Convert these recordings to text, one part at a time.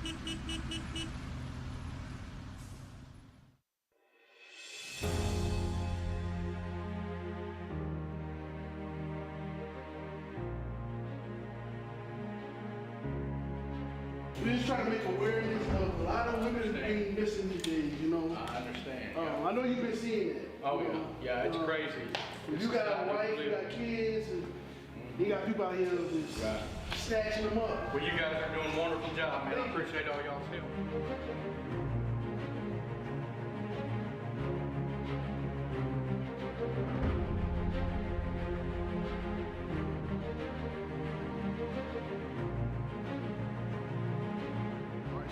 We're just trying to make awareness of a lot of women being missing these days, you know. I understand. I know you've been seeing it. Oh, yeah, it's crazy. If you got a wife, you got kids, and you got people out here just snatching them up. Well, you guys are doing a wonderful job, man. I appreciate all y'all's help.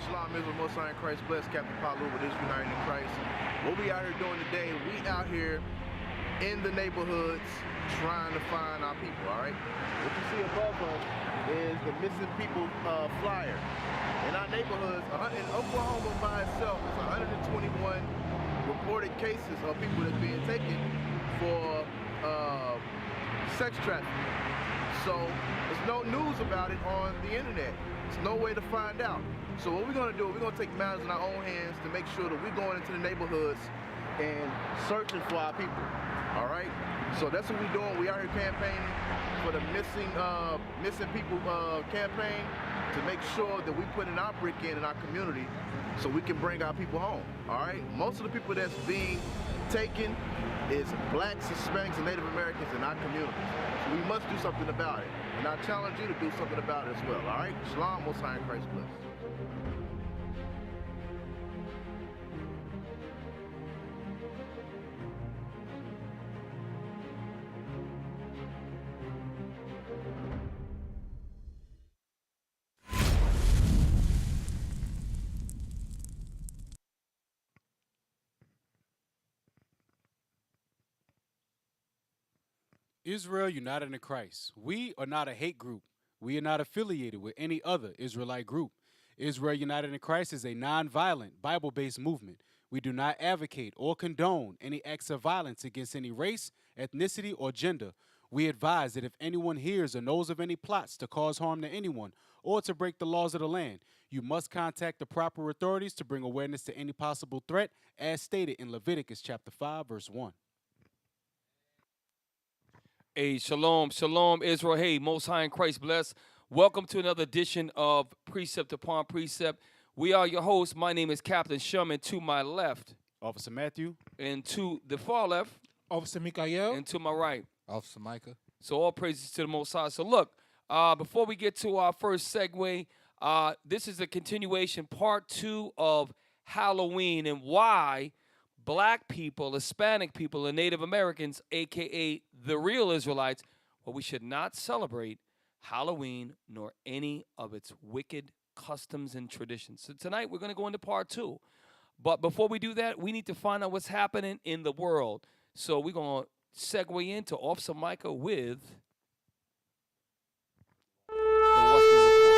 Shalom, Israel, Most High in Christ, blessed Captain Palu with Israel United in Christ. What we out here doing today, we out here in the neighborhoods trying to find our people, all right? What you see above us is the missing people flyer. In our neighborhoods, in Oklahoma by itself, it's 121 reported cases of people that's being taken for sex trafficking. So there's no news about it on the internet. There's no way to find out. So what we're gonna do, we're gonna take matters in our own hands to make sure that we're going into the neighborhoods and searching for our people, all right? So that's what we're doing. We out here campaigning for the missing people campaign to make sure that we put in our brick in our community so we can bring our people home, all right? Most of the people that's being taken is blacks, Hispanics, and Native Americans in our communities. So we must do something about it. And I challenge you to do something about it as well, all right? Shalom, Most High in Christ bless. Israel united in Christ. We are not a hate group. We are not affiliated with any other Israelite group. Israel United in Christ is a non-violent, Bible-based movement. We do not advocate or condone any acts of violence against any race, ethnicity, or gender. We advise that if anyone hears or knows of any plots to cause harm to anyone or to break the laws of the land, you must contact the proper authorities to bring awareness to any possible threat, as stated in Leviticus chapter 5, verse 1. Hey, shalom, shalom, Israel. Hey, Most High in Christ bless. Welcome to another edition of Precept upon Precept. We are your hosts. My name is Captain Sherman. To my left, Officer Matthew. And to the far left, Officer Mikael. And to my right, Officer Micah. So all praises to the Most High. So look, before we get to our first segue, this is a continuation, part 2 of Halloween and why Black people, Hispanic people, and Native Americans, a.k.a. the real Israelites, well, we should not celebrate Halloween nor any of its wicked customs and traditions. So tonight we're going to go into part 2. But before we do that, we need to find out what's happening in the world. So we're going to segue into Officer Micah with the Washington Report.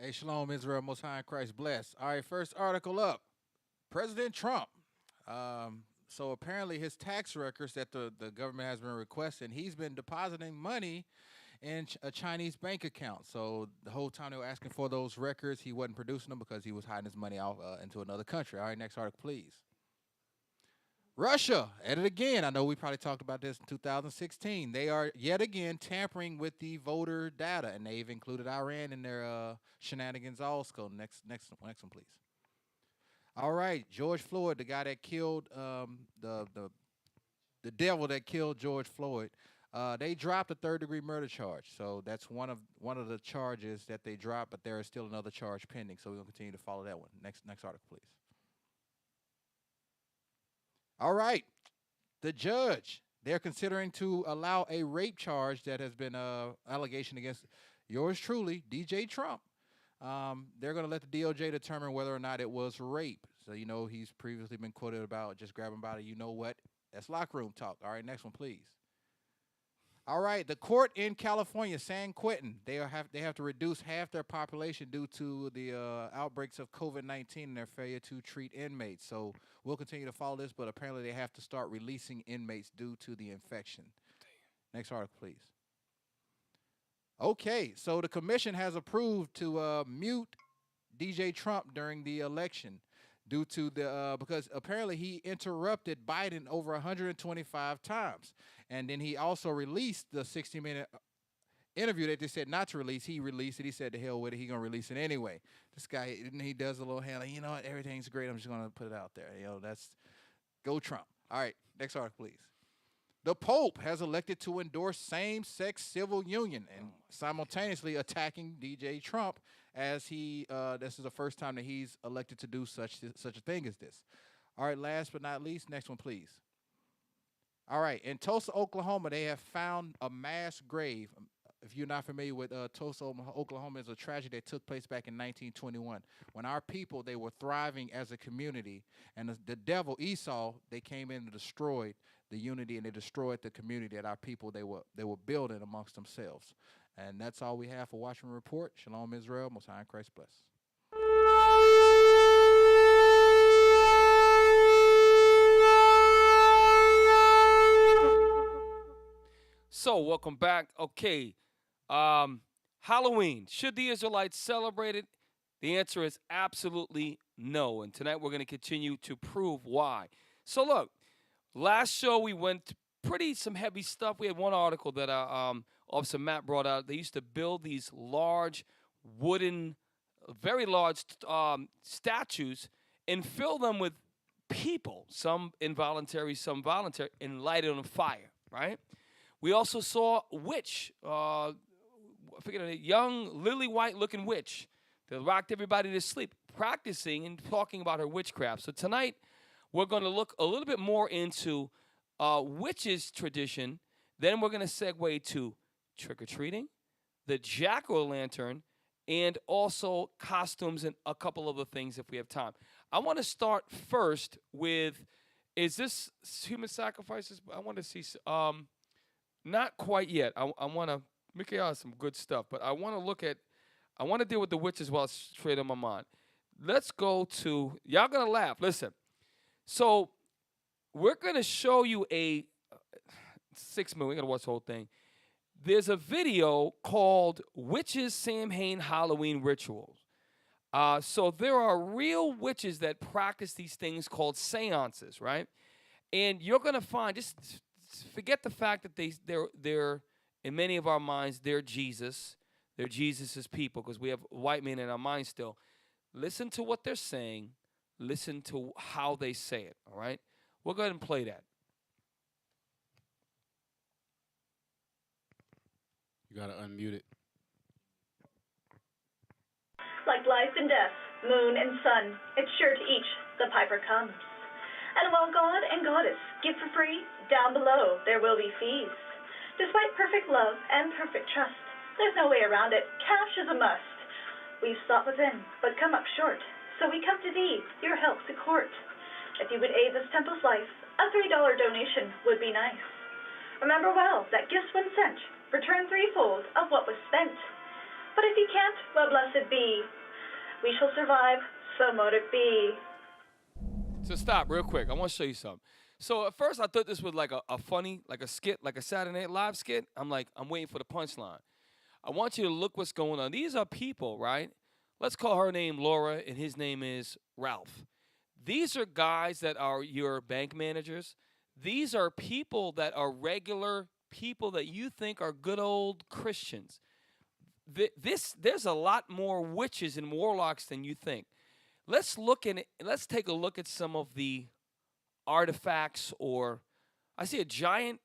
Hey, shalom, Israel, Most High in Christ bless. All right, first article up. President Trump. So apparently his tax records that the government has been requesting, he's been depositing money in a Chinese bank account. So the whole time they were asking for those records, he wasn't producing them because he was hiding his money out into another country. All right, next article, please. Russia, at it again. I know we probably talked about this in 2016. They are yet again tampering with the voter data, and they've included Iran in their shenanigans also. Next one, please. All right, George Floyd, the guy that killed the devil that killed George Floyd. They dropped a third-degree murder charge, so that's one of the charges that they dropped. But there is still another charge pending, so we're gonna continue to follow that one. Next article, please. All right, the judge, they're considering to allow a rape charge that has been allegation against yours truly, DJ Trump. They're going to let the DOJ determine whether or not it was rape. So, you know, he's previously been quoted about just grabbing by the, you know what, that's locker room talk. All right, next one, please. All right, the court in California, San Quentin, they have to reduce half their population due to the outbreaks of COVID-19 and their failure to treat inmates. So we'll continue to follow this, but apparently they have to start releasing inmates due to the infection. Next article, please. Okay, so the commission has approved to mute DJ Trump during the election due to the because apparently he interrupted Biden over 125 times. And then he also released the 60-minute interview that they said not to release. He released it. He said, to hell with it. He's going to release it anyway. This guy, he does a little hand, like, you know what, everything's great. I'm just going to put it out there. You know, that's, go Trump. All right, next article, please. The Pope has elected to endorse same-sex civil union and simultaneously attacking DJ Trump as he, this is the first time that he's elected to do such a thing as this. All right, last but not least, next one, please. All right, in Tulsa, Oklahoma, they have found a mass grave. If you're not familiar with Tulsa, Oklahoma, is a tragedy that took place back in 1921 when our people, they were thriving as a community, and the devil, Esau, they came in and destroyed the unity, and they destroyed the community that our people, they were building amongst themselves. And that's all we have for Watchman Report. Shalom, Israel. Most High in Christ bless. So, welcome back. Okay, Halloween. Should the Israelites celebrate it? The answer is absolutely no. And tonight we're going to continue to prove why. So, look, last show we went some heavy stuff. We had one article that Officer Matt brought out. They used to build these large wooden, very large statues and fill them with people, some involuntary, some voluntary, and light it on fire, right? We also saw a witch, I forget a young lily white looking witch that rocked everybody to sleep, practicing and talking about her witchcraft. So tonight we're going to look a little bit more into witches tradition. Then we're going to segue to trick-or-treating, the jack-o'-lantern, and also costumes and a couple other things if we have time. I want to start first with, is this human sacrifices? I want to see... not quite yet. I want to make out some good stuff, but I want to deal with the witches while it's straight on my mind. Let's go to, y'all going to laugh. Listen. So we're going to show you a 6 minute, we're going to watch the whole thing. There's a video called Witches Samhain Halloween Rituals. So there are real witches that practice these things called seances, right? And you're going to find, just forget the fact that they're in many of our minds, they're Jesus. They're Jesus's people because we have white men in our minds still. Listen to what they're saying. Listen to how they say it, all right? We'll go ahead and play that. You got to unmute it. Like life and death, moon and sun, it's sure to each the piper comes. And while God and Goddess give for free, down below there will be fees. Despite perfect love and perfect trust, there's no way around it. Cash is a must. We've sought within, but come up short. So we come to thee, your help to court. If you would aid this temple's life, a $3 donation would be nice. Remember well that gifts when sent return threefold of what was spent. But if you can't, well, blessed be. We shall survive, so mote it be. So stop real quick. I want to show you something. So at first I thought this was like a funny, like a skit, like a Saturday Night Live skit. I'm waiting for the punchline. I want you to look what's going on. These are people, right? Let's call her name Laura and his name is Ralph. These are guys that are your bank managers. These are people that are regular people that you think are good old Christians. There's a lot more witches and warlocks than you think. Let's take a look at some of the artifacts. Or I see a giant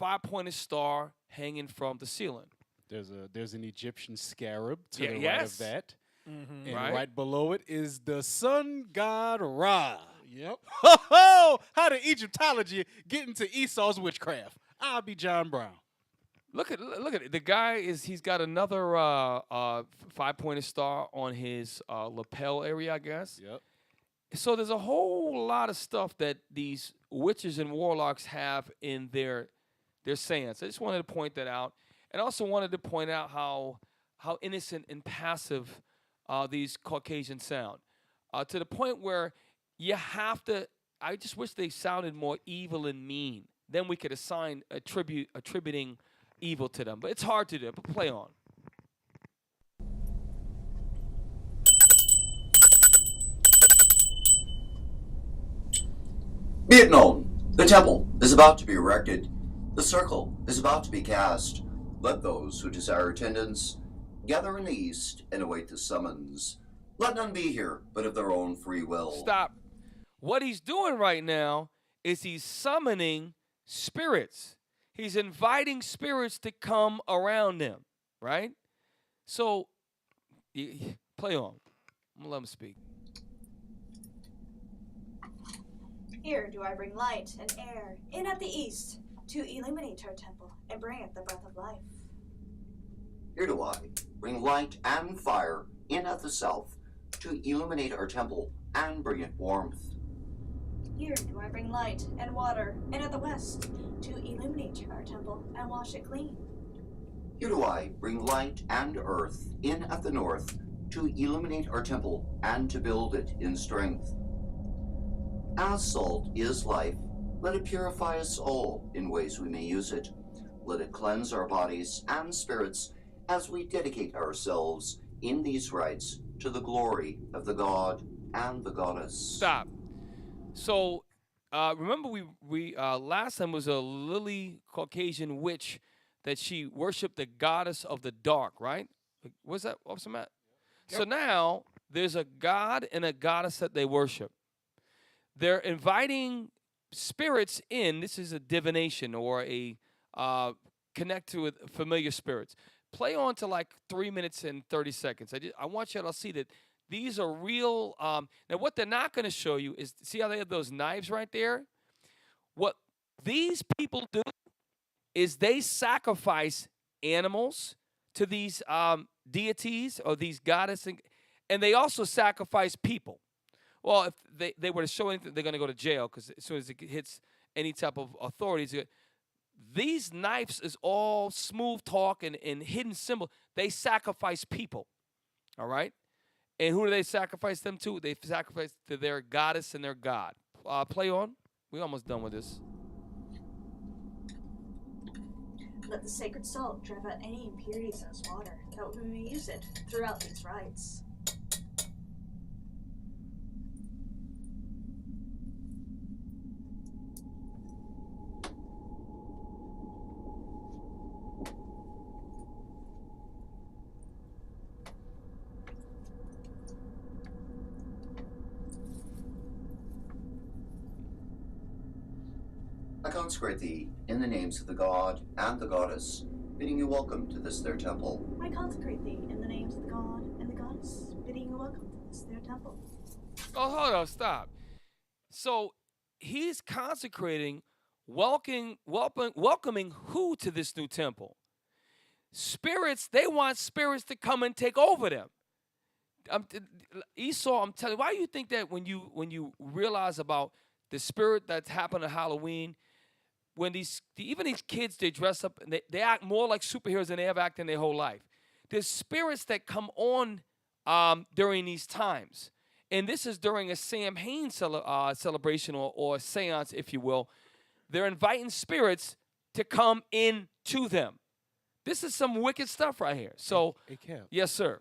5-pointed star hanging from the ceiling. There's an Egyptian scarab to the right yes. of that. Mm-hmm. And Right. right below it is the sun god Ra. Yep. Ho! How did Egyptology get into Esau's witchcraft? I'll be John Brown. Look at it. The guy he's got another 5-pointed star on his lapel area, I guess. Yep. So there's a whole lot of stuff that these witches and warlocks have in their They're seance. I just wanted to point that out, and also wanted to point out how innocent and passive these Caucasians sound, to the point where you have to. I just wish they sounded more evil and mean. Then we could attributing evil to them. But it's hard to do. But play on. Be it known, the temple is about to be erected. The circle is about to be cast. Let those who desire attendance gather in the east and await the summons. Let none be here but of their own free will. Stop. What he's doing right now is he's summoning spirits. He's inviting spirits to come around him, right? So, play on. I'm going to let him speak. Here do I bring light and air in at the east to illuminate her temple and bring it the breath of life. Here do I bring light and fire in at the south to illuminate our temple and bring it warmth. Here do I bring light and water in at the west to illuminate our temple and wash it clean. Here do I bring light and earth in at the north to illuminate our temple and to build it in strength. As salt is life, let it purify us all in ways we may use it. Let it cleanse our bodies and spirits as we dedicate ourselves in these rites to the glory of the God and the Goddess. Stop. So, remember we last time was a lily Caucasian witch that she worshipped the goddess of the dark, right? What's that? What's that? Yep. So now there's a god and a goddess that they worship. They're inviting spirits in. This is a divination or a connect to with familiar spirits. Play on to like 3 minutes and 30 seconds. I want you to see that these are real. Now, what they're not going to show you is, see how they have those knives right there? What these people do is they sacrifice animals to these deities or these goddesses, and they also sacrifice people. Well, if they were to show anything, they're going to go to jail, because as soon as it hits any type of authorities, these knives is all smooth talk and hidden symbol. They sacrifice people, all right? And who do they sacrifice them to? They sacrifice to their goddess and their god. Play on. We're almost done with this. Let the sacred salt drive out any impurities in its water, that we may use it throughout these rites. I consecrate thee in the names of the God and the Goddess, bidding you welcome to this their temple. I consecrate thee in the names of the God and the Goddess, bidding you welcome to this their temple. Oh, hold on, stop. So he's consecrating, welcoming who to this new temple? Spirits. They want spirits to come and take over them. Esau, I'm telling you, why do you think that when you realize about the spirit that's happened at Halloween, when even these kids, they dress up and they act more like superheroes than they ever acted in their whole life. There's spirits that come on during these times. And this is during a Samhain celebration or seance, if you will. They're inviting spirits to come in to them. This is some wicked stuff right here. So, hey, Kev, yes, sir.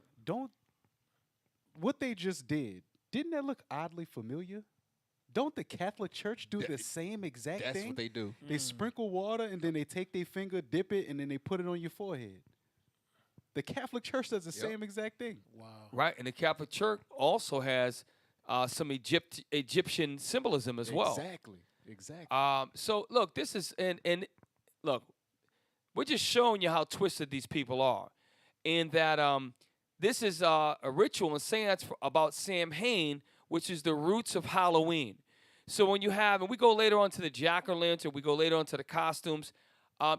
What they just didn't that look oddly familiar? Don't the Catholic Church do the same exact thing? That's what they do. They sprinkle water, and then they take their finger, dip it, and then they put it on your forehead. The Catholic Church does the same exact thing. Wow. Right, and the Catholic Church also has some Egyptian symbolism as well. Exactly. So, look, this is, and look, we're just showing you how twisted these people are. And that this is a ritual and seance about Samhain, which is the roots of Halloween. So when you have, and we go later on to the jack-o'-lantern, we go later on to the costumes,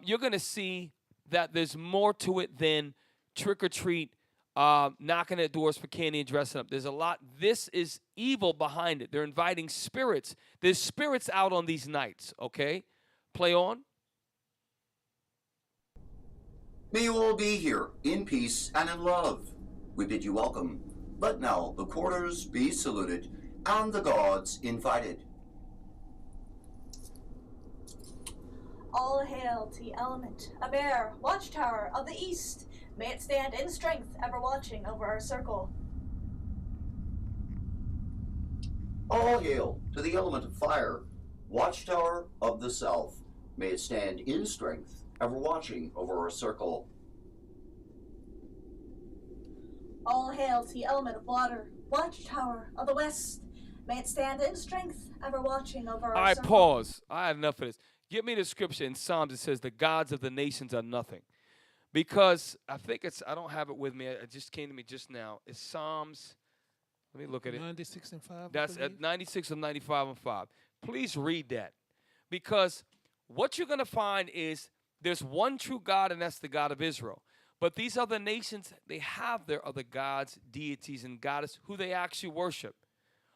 you're going to see that there's more to it than trick-or-treat, knocking at doors for candy and dressing up. There's a lot. This is evil behind it. They're inviting spirits. There's spirits out on these nights, okay? Play on. May you all be here in peace and in love. We bid you welcome. Let now the quarters be saluted and the gods invited. All hail to the element of air, watchtower of the east. May it stand in strength, ever watching over our circle. All hail to the element of fire, watchtower of the south. May it stand in strength, ever watching over our circle. All hail to the element of water, watchtower of the west. May it stand in strength, ever watching over our All right, circle. pause. I had enough of this. Give me the scripture in Psalms that says the gods of the nations are nothing. Because I think it's, I don't have it with me. It just came to me just now. It's Psalms, let me look at it. 96 and 5. That's at 96 and 95 and 5. Please read that. Because what you're going to find is there's one true God, and that's the God of Israel. But these other nations, they have their other gods, deities, and goddesses who they actually worship.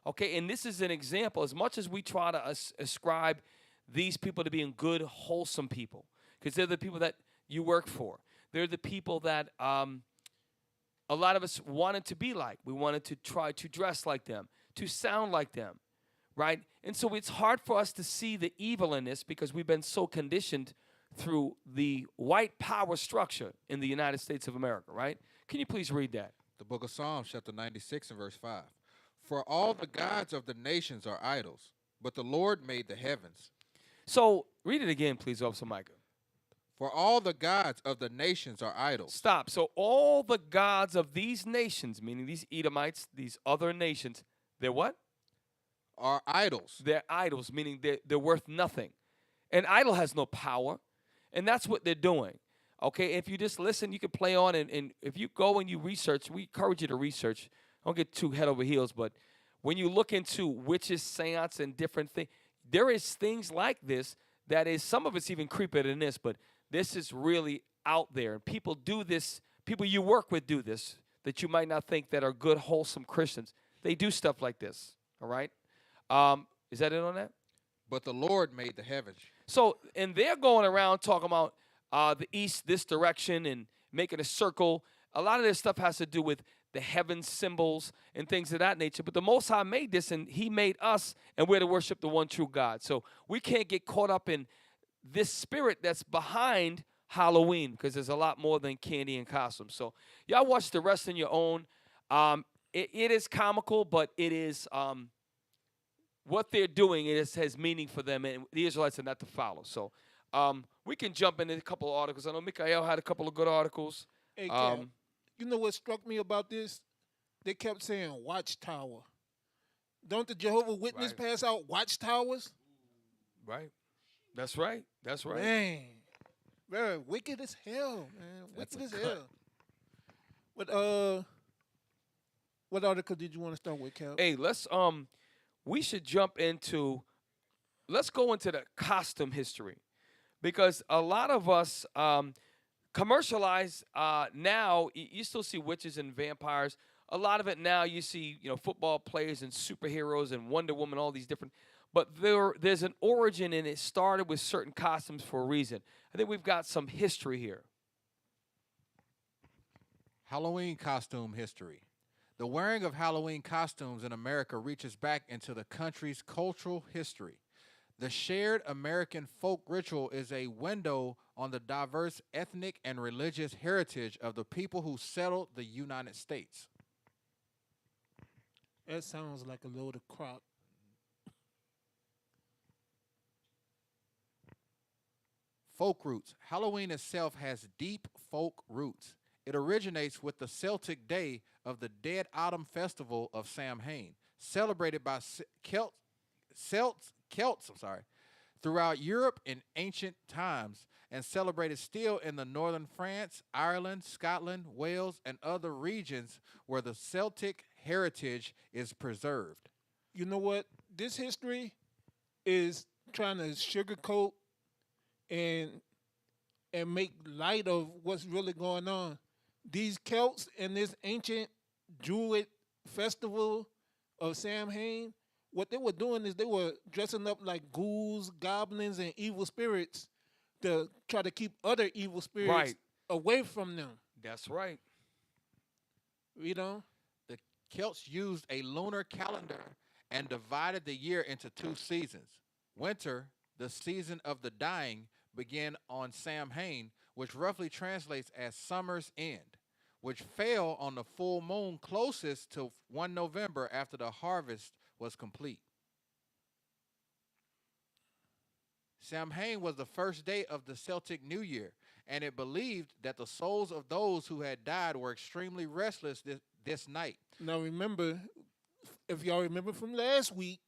Okay, and this is an example. As much as we try to ascribe these people to being good, wholesome people, because they're the people that you work for. They're the people that a lot of us wanted to be like. We wanted to try to dress like them, to sound like them, right? And so it's hard for us to see the evil in this because we've been so conditioned through the white power structure in the United States of America, right? Can you please read that? The book of Psalms, chapter 96 and verse 5. For all the gods of the nations are idols, but the Lord made the heavens. So read it again, please, Officer Micah. For all the gods of the nations are idols. Stop. So all the gods of these nations, meaning these Edomites, these other nations, they're what? Are idols. They're idols, meaning they're worth nothing. An idol has no power, and that's what they're doing. Okay, if you just listen, you can play on, and if you go and you research, we encourage you to research. Don't get too head over heels, but when you look into witches, seance, and different things, there is things like this that is, some of it's even creepier than this, but this is really out there. And people do this, people you work with do this, that you might not think that are good, wholesome Christians. They do stuff like this, all right? Is that it on that? But the Lord made the heavens. So, and they're going around talking about the east, this direction, and making a circle. A lot of this stuff has to do with the heaven symbols and things of that nature. But the Most High made this, and he made us, and we're to worship the one true God. So we can't get caught up in this spirit that's behind Halloween, because there's a lot more than candy and costumes. So y'all watch the rest on your own. It is comical, but it is what they're doing. Has meaning for them, and the Israelites are not to follow. So we can jump into a couple of articles. I know Mikael had a couple of good articles. Hey, Cap, you know what struck me about this? They kept saying watchtower. Don't the Jehovah's Witness pass out watchtowers? Right. That's right. That's right. Man, very wicked as hell, man. Wicked as hell. But what article did you want to start with, Cap? Hey, let's we should jump into, let's go into the costume history, because a lot of us commercialize now. You still see witches and vampires. A lot of it now you see, football players and superheroes and Wonder Woman, all these different. But there's an origin, and it started with certain costumes for a reason. I think we've got some history here. Halloween costume history. The wearing of Halloween costumes in America reaches back into the country's cultural history. The shared American folk ritual is a window on the diverse ethnic and religious heritage of the people who settled the United States. That sounds like a load of crap. Folk roots. Halloween itself has deep folk roots. It originates with the Celtic Day of the Dead Autumn Festival of Samhain, celebrated by Celts throughout Europe in ancient times, and celebrated still in the northern France, Ireland, Scotland, Wales, and other regions where the Celtic heritage is preserved. You know what? This history is trying to sugarcoat and make light of what's really going on. These Celts and this ancient Druid festival of Samhain, what they were doing is they were dressing up like ghouls, goblins, and evil spirits to try to keep other evil spirits away from them. That's right. Read on. The Celts used a lunar calendar and divided the year into two seasons. Winter, the season of the dying, began on Samhain, which roughly translates as summer's end, which fell on the full moon closest to 1 November after the harvest was complete. Samhain was the first day of the Celtic New Year, and it believed that the souls of those who had died were extremely restless this night. Now remember, if y'all remember from last week,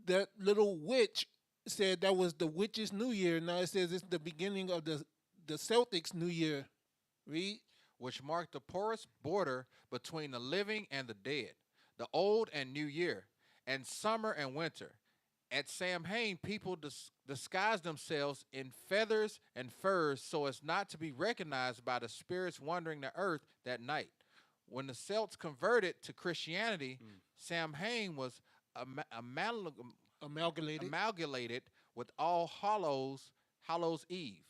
that little witch said that was the witch's New Year. Now it says it's the beginning of the Celtics' New Year. Read. Which marked the porous border between the living and the dead, the old and new year, and summer and winter. At Samhain, people disguised themselves in feathers and furs so as not to be recognized by the spirits wandering the earth that night. When the Celts converted to Christianity, Samhain was amalgamated with All Hallows Eve,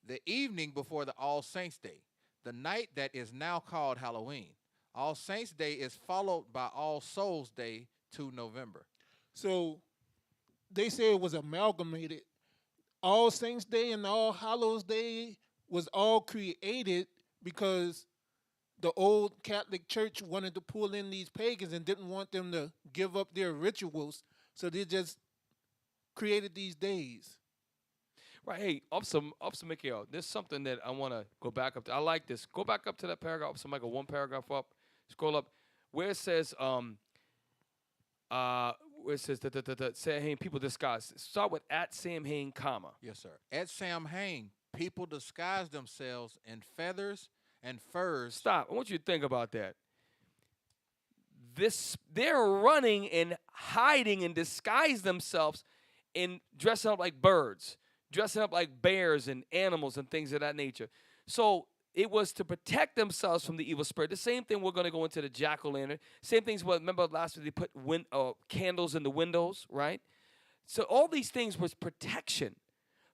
the evening before the All Saints' Day, the night that is now called Halloween. All Saints' Day is followed by All Souls' Day, 2 November. So they say it was amalgamated. All Saints' Day and All Hallows' Day was all created because the old Catholic Church wanted to pull in these pagans and didn't want them to give up their rituals. So they just created these days. Right. Hey, Officer Michael, there's something that I want to go back up to. I like this. Go back up to that paragraph, Officer Michael, one paragraph up. Scroll up. Where it says, Samhain, people disguise. Start with at Samhain, comma. Yes, sir. At Samhain, people disguise themselves in feathers and furs. Stop. I want you to think about that. They're running and hiding and disguise themselves in dressing up like birds, dressing up like bears and animals and things of that nature. So it was to protect themselves from the evil spirit. The same thing we're going to go into the jack-o'-lantern. Same things, remember last week they put candles in the windows, right? So all these things was protection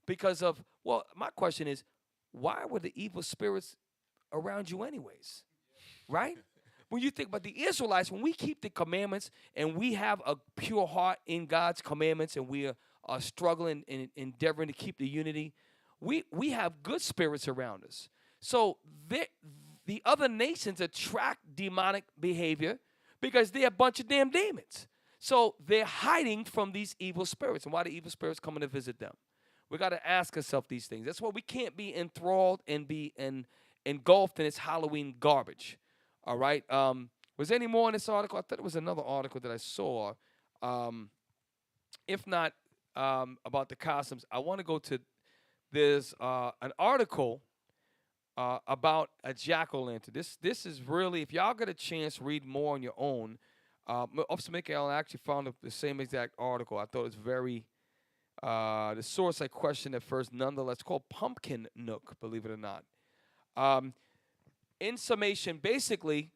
because of, well, my question is, why were the evil spirits around you anyways, right? When you think about the Israelites, when we keep the commandments and we have a pure heart in God's commandments and we are struggling and endeavoring to keep the unity, we have good spirits around us. So the other nations attract demonic behavior because they're a bunch of damn demons. So they're hiding from these evil spirits. And why the evil spirits coming to visit them? We got to ask ourselves these things. That's why we can't be enthralled and be engulfed in this Halloween garbage. All right. Was there any more in this article? I thought it was another article that I saw. If not about the costumes, I want to go to there's an article about a jack-o'-lantern. This is really, if y'all get a chance, read more on your own. Officer Michael actually found the same exact article. I thought it was very, the source I questioned at first, nonetheless, it's called Pumpkin Nook, believe it or not. In summation, basically,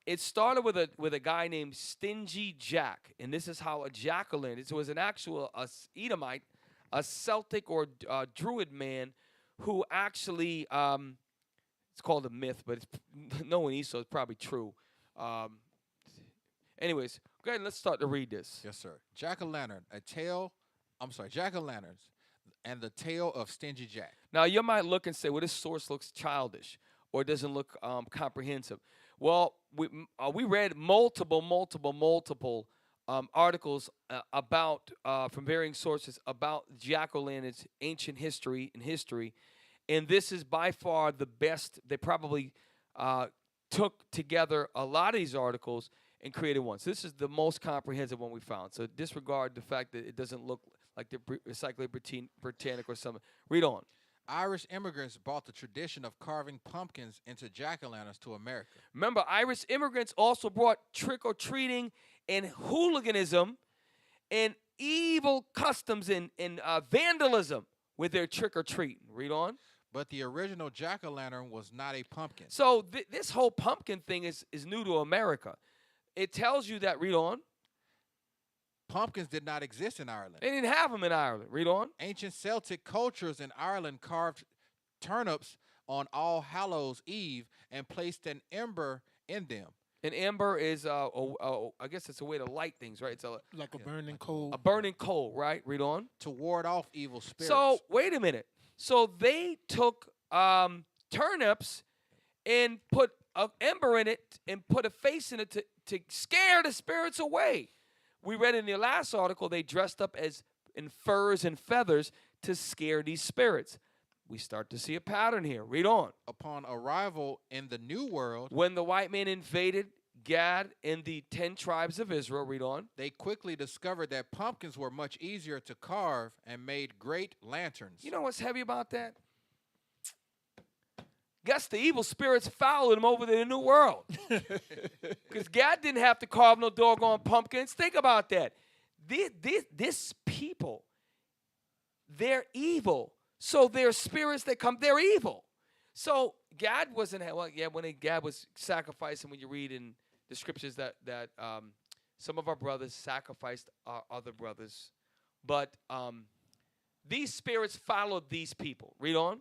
it started with a guy named Stingy Jack, and this is how a jack-o'-lantern. So it was an actual Edomite, a Celtic or Druid man who actually, it's called a myth, but it's no one so it's probably true. Anyways, go ahead and let's start to read this. Yes, sir. Jack-o'-lantern, jack-o'-lanterns, and the tale of Stingy Jack. Now, you might look and say, well, this source looks childish or doesn't look comprehensive. Well, we read multiple articles about from varying sources about jack-o'-lanterns, ancient history, and this is by far the best. They probably took together a lot of these articles and created one. So this is the most comprehensive one we found. So disregard the fact that it doesn't look like the Encyclopedia Britannica or something. Read on. Irish immigrants brought the tradition of carving pumpkins into jack-o'-lanterns to America. Remember, Irish immigrants also brought trick-or-treating and hooliganism and evil customs and vandalism with their trick-or-treating. Read on. But the original jack-o'-lantern was not a pumpkin. So this whole pumpkin thing is new to America. It tells you that, read on. Pumpkins did not exist in Ireland. They didn't have them in Ireland. Read on. Ancient Celtic cultures in Ireland carved turnips on All Hallows Eve and placed an ember in them. An ember is, I guess it's a way to light things, right? It's Like a burning coal. a burning coal, right? Read on. To ward off evil spirits. So wait a minute. So they took turnips and put an ember in it and put a face in it to scare the spirits away. We read in the last article they dressed up as in furs and feathers to scare these spirits. We start to see a pattern here. Read on. Upon arrival in the New World, When the white men invaded Gad and the 10 tribes of Israel, read on. they quickly discovered that pumpkins were much easier to carve and made great lanterns. You know what's heavy about that? Guess the evil spirits followed him over to the New World. Because God didn't have to carve no doggone pumpkins. Think about that. This people, they're evil. So their spirits that come, they're evil. So God wasn't, when God was sacrificing, when you read in the scriptures that some of our brothers sacrificed our other brothers. But these spirits followed these people. Read on.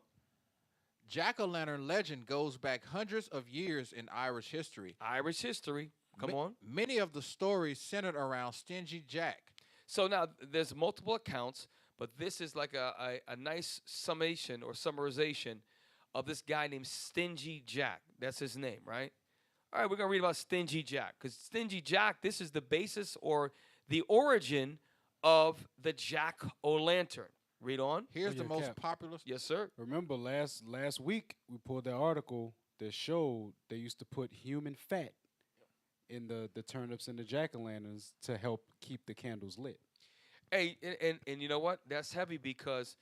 Jack-o'-lantern legend goes back hundreds of years in Irish history. Irish history. Come on. Many of the stories centered around Stingy Jack. So now there's multiple accounts, but this is like a nice summation or summarization of this guy named Stingy Jack. That's his name, right? All right, we're going to read about Stingy Jack. Because Stingy Jack, this is the basis or the origin of the jack-o'-lantern. Read on. Here's the most Cap. popular. Yes, sir. Remember last week we pulled that article that showed they used to put human fat in the turnips and the jack-o'-lanterns to help keep the candles lit. Hey, and you know what? That's heavy because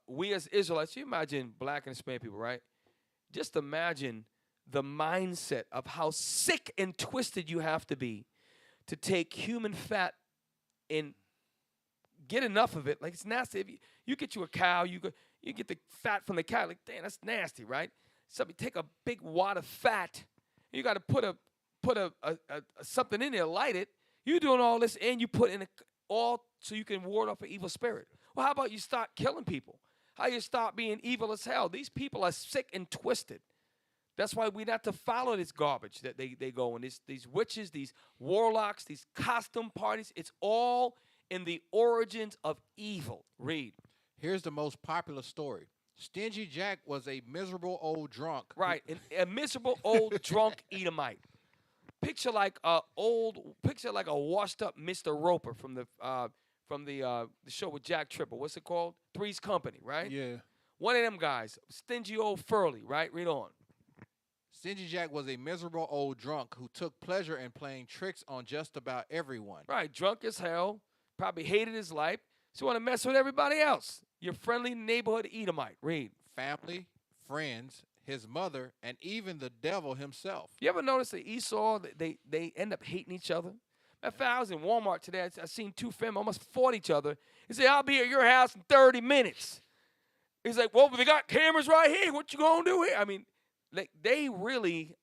we as Israelites, you imagine black and Hispanic people, right? Just imagine the mindset of how sick and twisted you have to be to take human fat and get enough of it. Like, it's nasty. If you get you a cow, you get the fat from the cow. Like, damn, that's nasty, right? So you take a big wad of fat, and you got to put a something in there, light it. You're doing all this, and you put in all so you can ward off an evil spirit. Well, how about you start killing people? How you start being evil as hell? These people are sick and twisted. That's why we not to follow this garbage that they go in. These witches, these warlocks, these costume parties. It's all in the origins of evil. Read. Here's the most popular story. Stingy Jack was a miserable old drunk. Right, a miserable old drunk Edomite. Picture like a washed up Mr. Roper from the show with Jack Tripper. What's it called? Three's Company, right? Yeah. One of them guys, stingy old Furley, right? Read on. Stingy Jack was a miserable old drunk who took pleasure in playing tricks on just about everyone. Right, drunk as hell, probably hated his life, so you want to mess with everybody else. Your friendly neighborhood Edomite. Read. Family, friends, his mother, and even the devil himself. You ever notice that Esau, they end up hating each other? Matter of fact, I was in Walmart today. I seen two families almost fought each other. He said, I'll be at your house in 30 minutes. He's like, well, they got cameras right here. What you going to do here? I mean, they really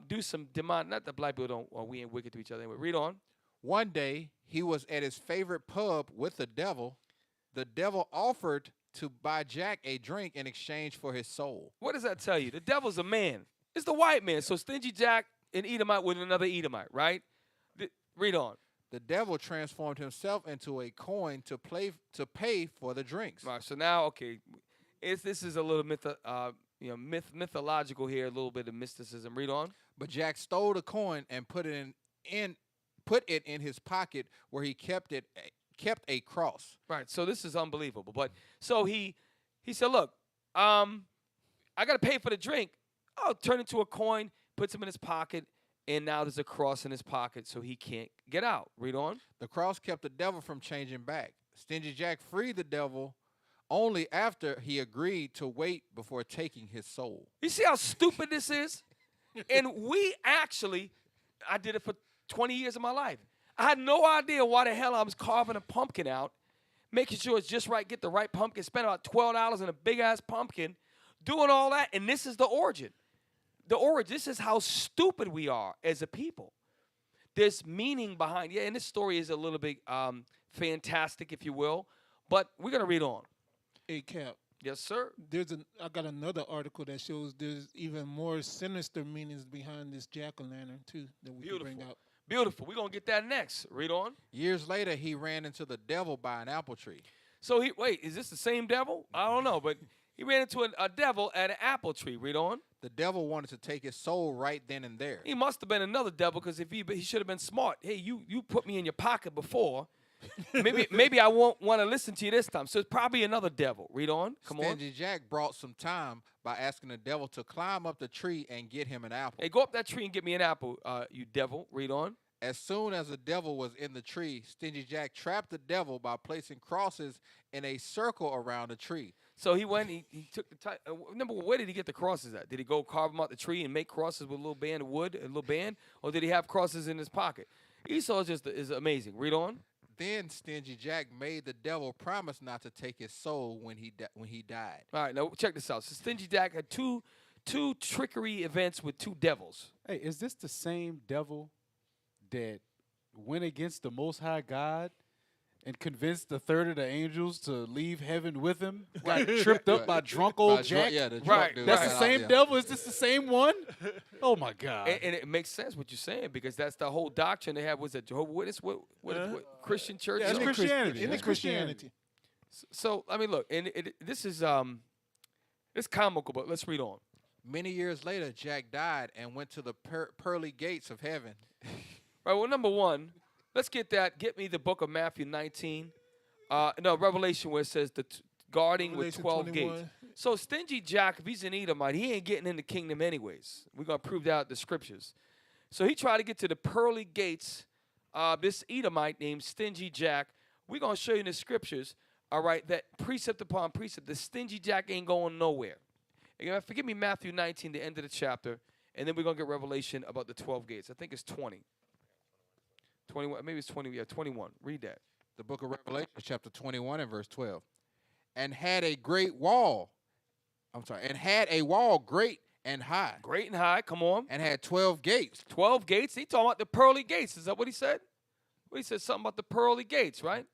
do some demand. Not that black people don't, or we ain't wicked to each other. Anyway, read on. One day, he was at his favorite pub with the devil. The devil offered to buy Jack a drink in exchange for his soul. What does that tell you? The devil's a man. It's the white man. So Stingy Jack and Edomite with another Edomite, right? Read on. The devil transformed himself into a coin to pay for the drinks. All right, so now, okay, this is a little mythological here, a little bit of mysticism. Read on. But Jack stole the coin and put it in his pocket where he kept a cross. Right. So this is unbelievable. But so he said, look, I got to pay for the drink. Oh, turn into a coin, puts him in his pocket, and now there's a cross in his pocket, so he can't get out. Read on. The cross kept the devil from changing back. Stingy Jack freed the devil only after he agreed to wait before taking his soul. You see how stupid this is? And I did it for 20 years of my life. I had no idea why the hell I was carving a pumpkin out, making sure it's just right, get the right pumpkin, spend about $12 on a big-ass pumpkin, doing all that, and this is the origin. This is how stupid we are as a people. There's meaning behind, and this story is a little bit fantastic, if you will, but we're going to read on. Hey, Cap. Yes, sir. I got another article that shows there's even more sinister meanings behind this jack-o'-lantern too that we can bring Beautiful. out. Beautiful. We're going to get that next. Read on. Years later, he ran into the devil by an apple tree. So is this the same devil? I don't know, but he ran into a devil at an apple tree. Read on. The devil wanted to take his soul right then and there. He must have been another devil because if he should have been smart. Hey, you put me in your pocket before. Maybe I won't want to listen to you this time. So it's probably another devil. Read on. Come Stingy Jack brought some time by asking the devil to climb up the tree and get him an apple. Hey, go up that tree and get me an apple, you devil. Read on. As soon as the devil was in the tree, Stingy Jack trapped the devil by placing crosses in a circle around the tree. So he went, he took the time. Remember, where did he get the crosses at? Did he go carve them out the tree and make crosses with a little band of wood, a little band? Or did he have crosses in his pocket? Esau is amazing. Read on. Then Stingy Jack made the devil promise not to take his soul when he died. All right, now check this out. So Stingy Jack had two trickery events with two devils. Hey, is this the same devil that went against the Most High God and convinced a third of the angels to leave heaven with him? Got tripped up by drunk old Jack? The drunk Right. dude. That's the same devil? Is this the same one? Oh, my God. And it makes sense what you're saying because that's the whole doctrine they have. Was that Jehovah's Witness? What Christian church? Yeah, it's Christianity. It's Christianity. So I mean, look, and this is it's comical, but let's read on. Many years later, Jack died and went to the pearly gates of heaven. All right. Well, number one, let's get that. Get me the book of Matthew 19. No, Revelation where it says guarding with Revelation 12 21. gates. So Stingy Jack, if he's an Edomite, he ain't getting in the kingdom anyways. We're going to prove that out the scriptures. So he tried to get to the pearly gates. This Edomite named Stingy Jack, we're going to show you in the scriptures, all right, that precept upon precept, the Stingy Jack ain't going nowhere. Again, forgive me, Matthew 19, the end of the chapter, and then we're going to get Revelation about the 12 gates. I think it's 20. 21, maybe it's 20, yeah, 21. Read that. The book of Revelation, chapter 21 and verse 12. And had a wall great and high. Great and high, come on. And had 12 gates. 12 gates? He talking about the pearly gates. Is that what he said? Well, he said something about the pearly gates, right?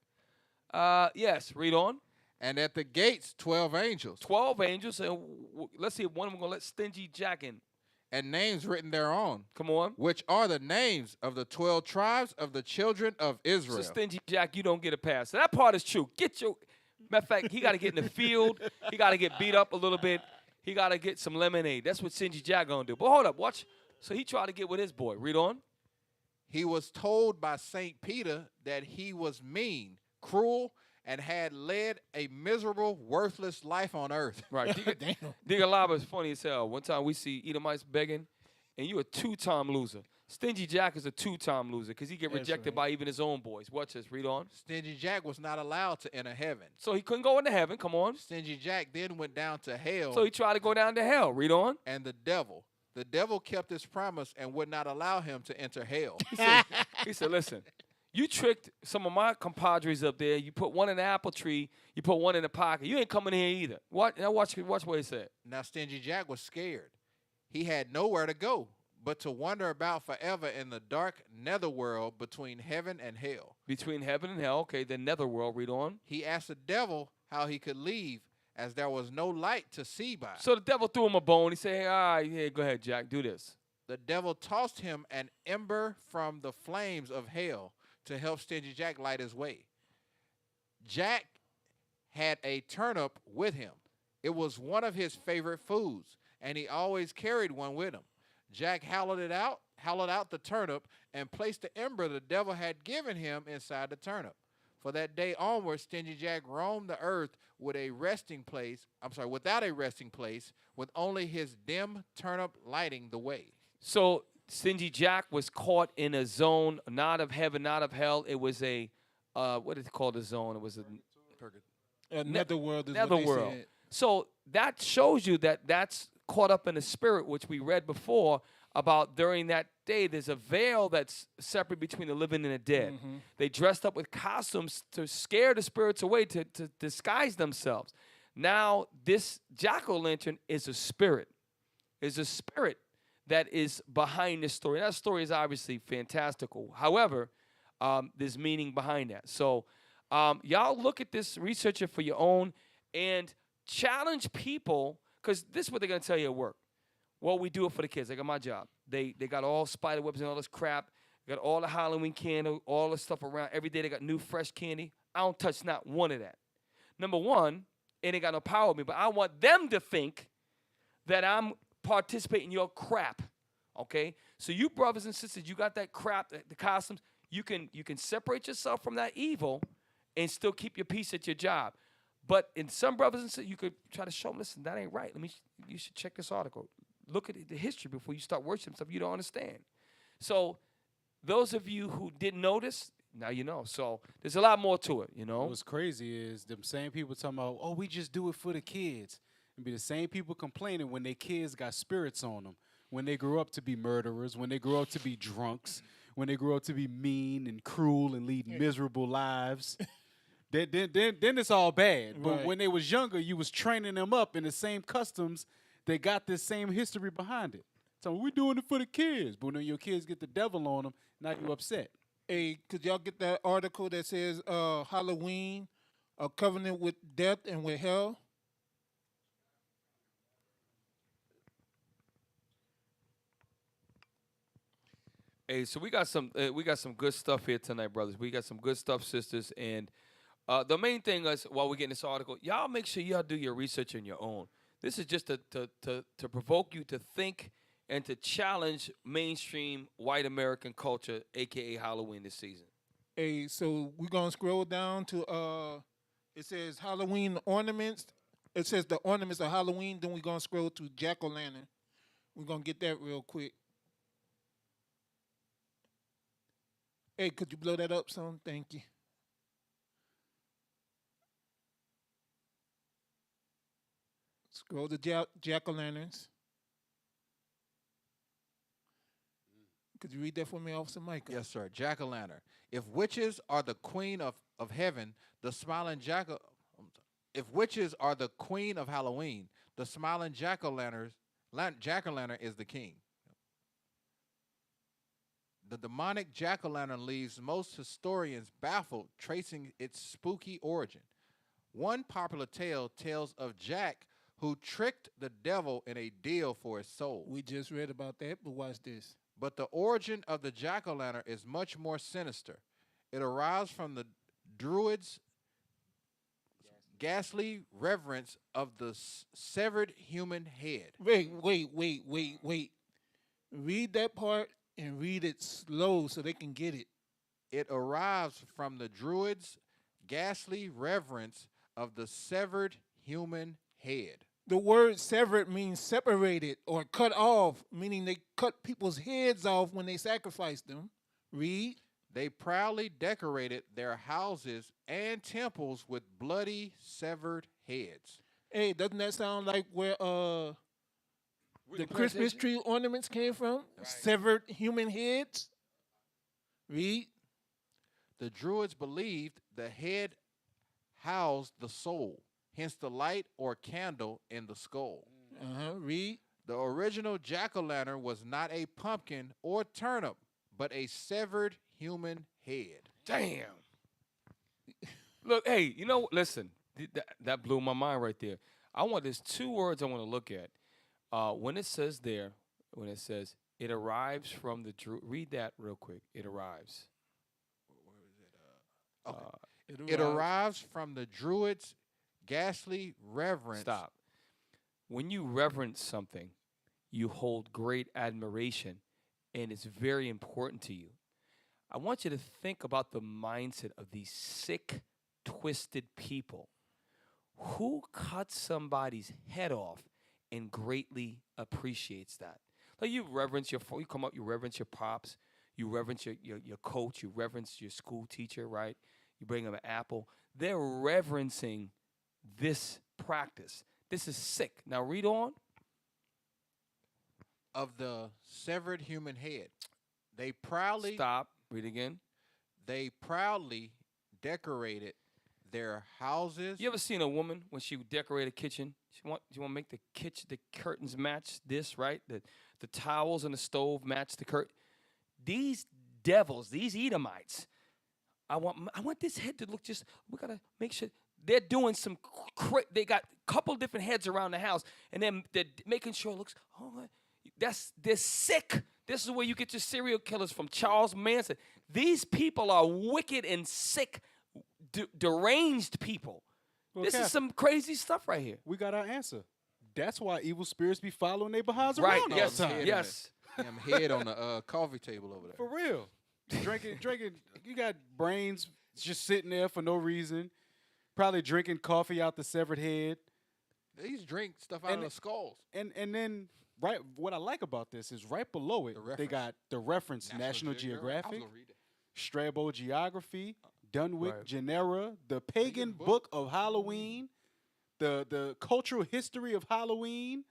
Yes, read on. And at the gates, 12 angels. 12 angels, and let's see if one of them going to let Stingy Jack in. And names written thereon. Come on. Which are the names of the 12 tribes of the children of Israel. So Stingy Jack, you don't get a pass. So that part is true. Matter of fact, he got to get in the field. He got to get beat up a little bit. He got to get some lemonade. That's what Stingy Jack going to do. But hold up, watch. So he tried to get with his boy. Read on. He was told by St. Peter that he was mean, cruel, and had led a miserable, worthless life on earth. Right. Digga is funny as hell. One time we see Edomites begging, and you a two-time loser. Stingy Jack is a two-time loser because he get rejected by even his own boys. Watch this. Read on. Stingy Jack was not allowed to enter heaven. So he couldn't go into heaven. Come on. Stingy Jack then went down to hell. So he tried to go down to hell. Read on. And the devil kept his promise and would not allow him to enter hell. He said, listen, you tricked some of my compadres up there. You put one in the apple tree. You put one in the pocket. You ain't coming here either. Now watch what he said. Now Stingy Jack was scared. He had nowhere to go but to wander about forever in the dark netherworld between heaven and hell. Between heaven and hell. Okay, the netherworld. Read on. He asked the devil how he could leave as there was no light to see by. So the devil threw him a bone. He said, hey, all right, yeah, go ahead, Jack, do this. The devil tossed him an ember from the flames of hell to help Stingy Jack light his way. Jack had a turnip with him. It was one of his favorite foods, and he always carried one with him. Jack hollowed out the turnip and placed the ember the devil had given him inside the turnip. For that day onward, Stingy Jack roamed the earth without a resting place, with only his dim turnip lighting the way. So Stingy Jack was caught in a zone, not of heaven, not of hell. It was a, what is it called, a zone? It was a netherworld. Netherworld. So that shows you that that's caught up in the spirit, which we read before about during that day. There's a veil that's separate between the living and the dead. Mm-hmm. They dressed up with costumes to scare the spirits away, to disguise themselves. Now, this jack-o'-lantern is a spirit. Is a spirit that is behind this story. That story is obviously fantastical. However, there's meaning behind that. So y'all look at this, research it for your own, and challenge people, because this is what they're going to tell you at work. Well, we do it for the kids. Like at my job. They got all spider webs and all this crap. They got all the Halloween candy, all the stuff around. Every day they got new fresh candy. I don't touch not one of that. Number one, it ain't got no power with me, but I want them to think that I'm participating in your crap. Okay? So you brothers and sisters, you got that crap, the costumes. You can separate yourself from that evil and still keep your peace at your job. But in some brothers and sisters, you could try to show them, listen, that ain't right. You should check this article. Look at the history before you start worshiping stuff you don't understand. So those of you who didn't notice, now you know. So there's a lot more to it, you know. What's crazy is them same people talking about, oh, we just do it for the kids. And be the same people complaining when their kids got spirits on them, when they grew up to be murderers, when they grew up to be drunks, when they grew up to be mean and cruel and lead miserable lives. Then it's all bad. But when they was younger, you was training them up in the same customs. They got this same history behind it. So we're doing it for the kids. But when your kids get the devil on them, now you upset. Hey, could y'all get that article that says Halloween, a covenant with death and with hell? Hey, so we got some good stuff here tonight, brothers. We got some good stuff, sisters, and the main thing is while we're getting this article, y'all make sure y'all do your research on your own. This is just to provoke you to think and to challenge mainstream white American culture, aka Halloween this season. Hey, so we're gonna scroll down to it says Halloween ornaments. It says the ornaments of Halloween. Then we're gonna scroll to jack-o'-lantern. We're gonna get that real quick. Hey, could you blow that up some? Thank you. Scroll to jack-o'-lanterns. Could you read that for me, Officer Micah? Yes, sir. Jack-o'-lantern. If witches are the queen of heaven, the smiling if witches are the queen of Halloween, the smiling jack-o'-lantern is the king. The demonic jack-o'-lantern leaves most historians baffled, tracing its spooky origin. One popular tale tells of Jack, who tricked the devil in a deal for his soul. We just read about that, but watch this. But the origin of the jack-o'-lantern is much more sinister. It arrives from the Druids' ghastly reverence of the severed human head. Wait. Read that part and read it slow so they can get it. It arrives from the Druids' ghastly reverence of the severed human head. The word severed means separated or cut off, meaning they cut people's heads off when they sacrificed them. Read. They proudly decorated their houses and temples with bloody, severed heads. Hey, doesn't that sound like where the Christmas tree ornaments came from? Right. Severed human heads? Read. The Druids believed the head housed the soul, hence the light or candle in the skull. Read. The original jack-o'-lantern was not a pumpkin or turnip, but a severed human head. Damn. Look, hey, listen, that blew my mind right there. There's two words I want to look at. When it says it arrives from the read that real quick. It arrives. Where is it? Okay. It arrives from the Druids' ghastly reverence. Stop. When you reverence something, you hold great admiration, and it's very important to you. I want you to think about the mindset of these sick, twisted people who cut somebody's head off and greatly appreciates that. Like you reverence you come up, you reverence your pops, you reverence your coach, you reverence your school teacher, right? You bring them an apple. They're reverencing this practice. This is sick. Now read on. Of the severed human head. They proudly... Stop. Read again. They proudly decorated their houses. You ever seen a woman when she decorate a kitchen? She want to make the curtains match this, right? The towels and the stove match the curtain. These devils, these Edomites, I want this head to look we gotta make sure they're doing some. They got a couple different heads around the house, and then they're making sure it looks. Oh, they're sick. This is where you get your serial killers from, Charles Manson. These people are wicked and sick, deranged people. Well, This is some crazy stuff right here. We got our answer. That's why evil spirits be following their behinds Right? around Yes. all the time. Yes. Damn head on the coffee table over there. For real. Drinking. You got brains just sitting there for no reason. Probably drinking coffee out the severed head. They just drink stuff out of the skulls. And then right, what I like about this is right below it, they got the reference National Geographic, Strabo Geography, Dunwich Genera, the Pagan Book of Halloween, the cultural history of Halloween,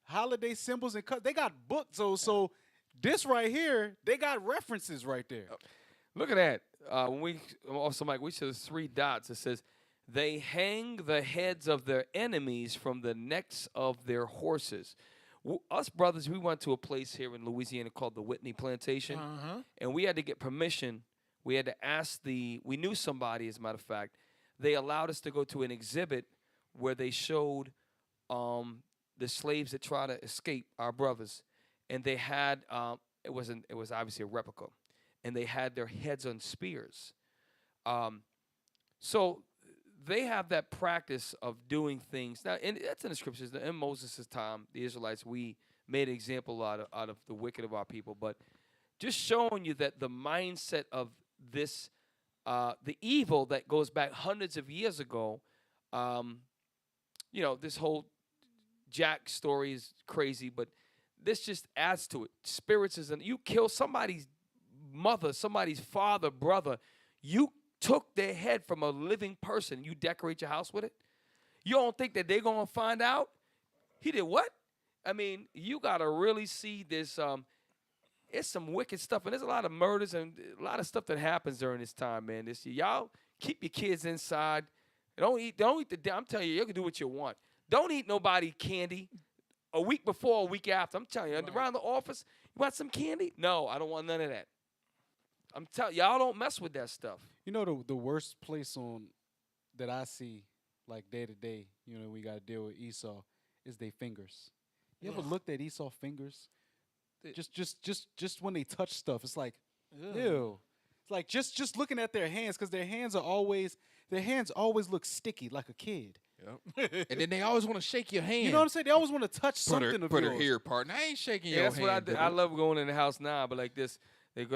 holiday symbols and they got books. So this right here, they got references right there. Look at that. When we also, Mike, we see the 3 dots. It says, they hang the heads of their enemies from the necks of their horses. Us brothers, we went to a place here in Louisiana called the Whitney Plantation, and we had to get permission. We had to ask we knew somebody, as a matter of fact. They allowed us to go to an exhibit where they showed the slaves that try to escape, our brothers, and they had it was obviously a replica, and they had their heads on spears. So they have that practice of doing things. Now, and that's in the scriptures. In Moses' time, the Israelites, we made an example out of the wicked of our people, but just showing you that the mindset of this, the evil that goes back hundreds of years ago, this whole Jack story is crazy, but this just adds to it. Spirits you kill somebody's mother, somebody's father, brother, you took their head from a living person, you decorate your house with it? You don't think that they're going to find out? He did what? I mean, you got to really see this. It's some wicked stuff, and there's a lot of murders and a lot of stuff that happens during this time, man. This year, y'all keep your kids inside. Don't eat I'm telling you, you can do what you want. Don't eat nobody candy a week before, a week after. I'm telling you, around the office, you want some candy? No, I don't want none of that. I'm telling y'all, don't mess with that stuff. You know the worst place that I see, like day to day, we got to deal with Esau, is their fingers. You ever looked at Esau's fingers? Just when they touch stuff, it's like, ew. It's like just looking at their hands, because their hands always look sticky like a kid. Yep. And then they always want to shake your hand. You know what I'm saying? They always want to touch something of put yours. her here, partner. I ain't shaking your that's hand. What I do. I love going in the house now, but like this, if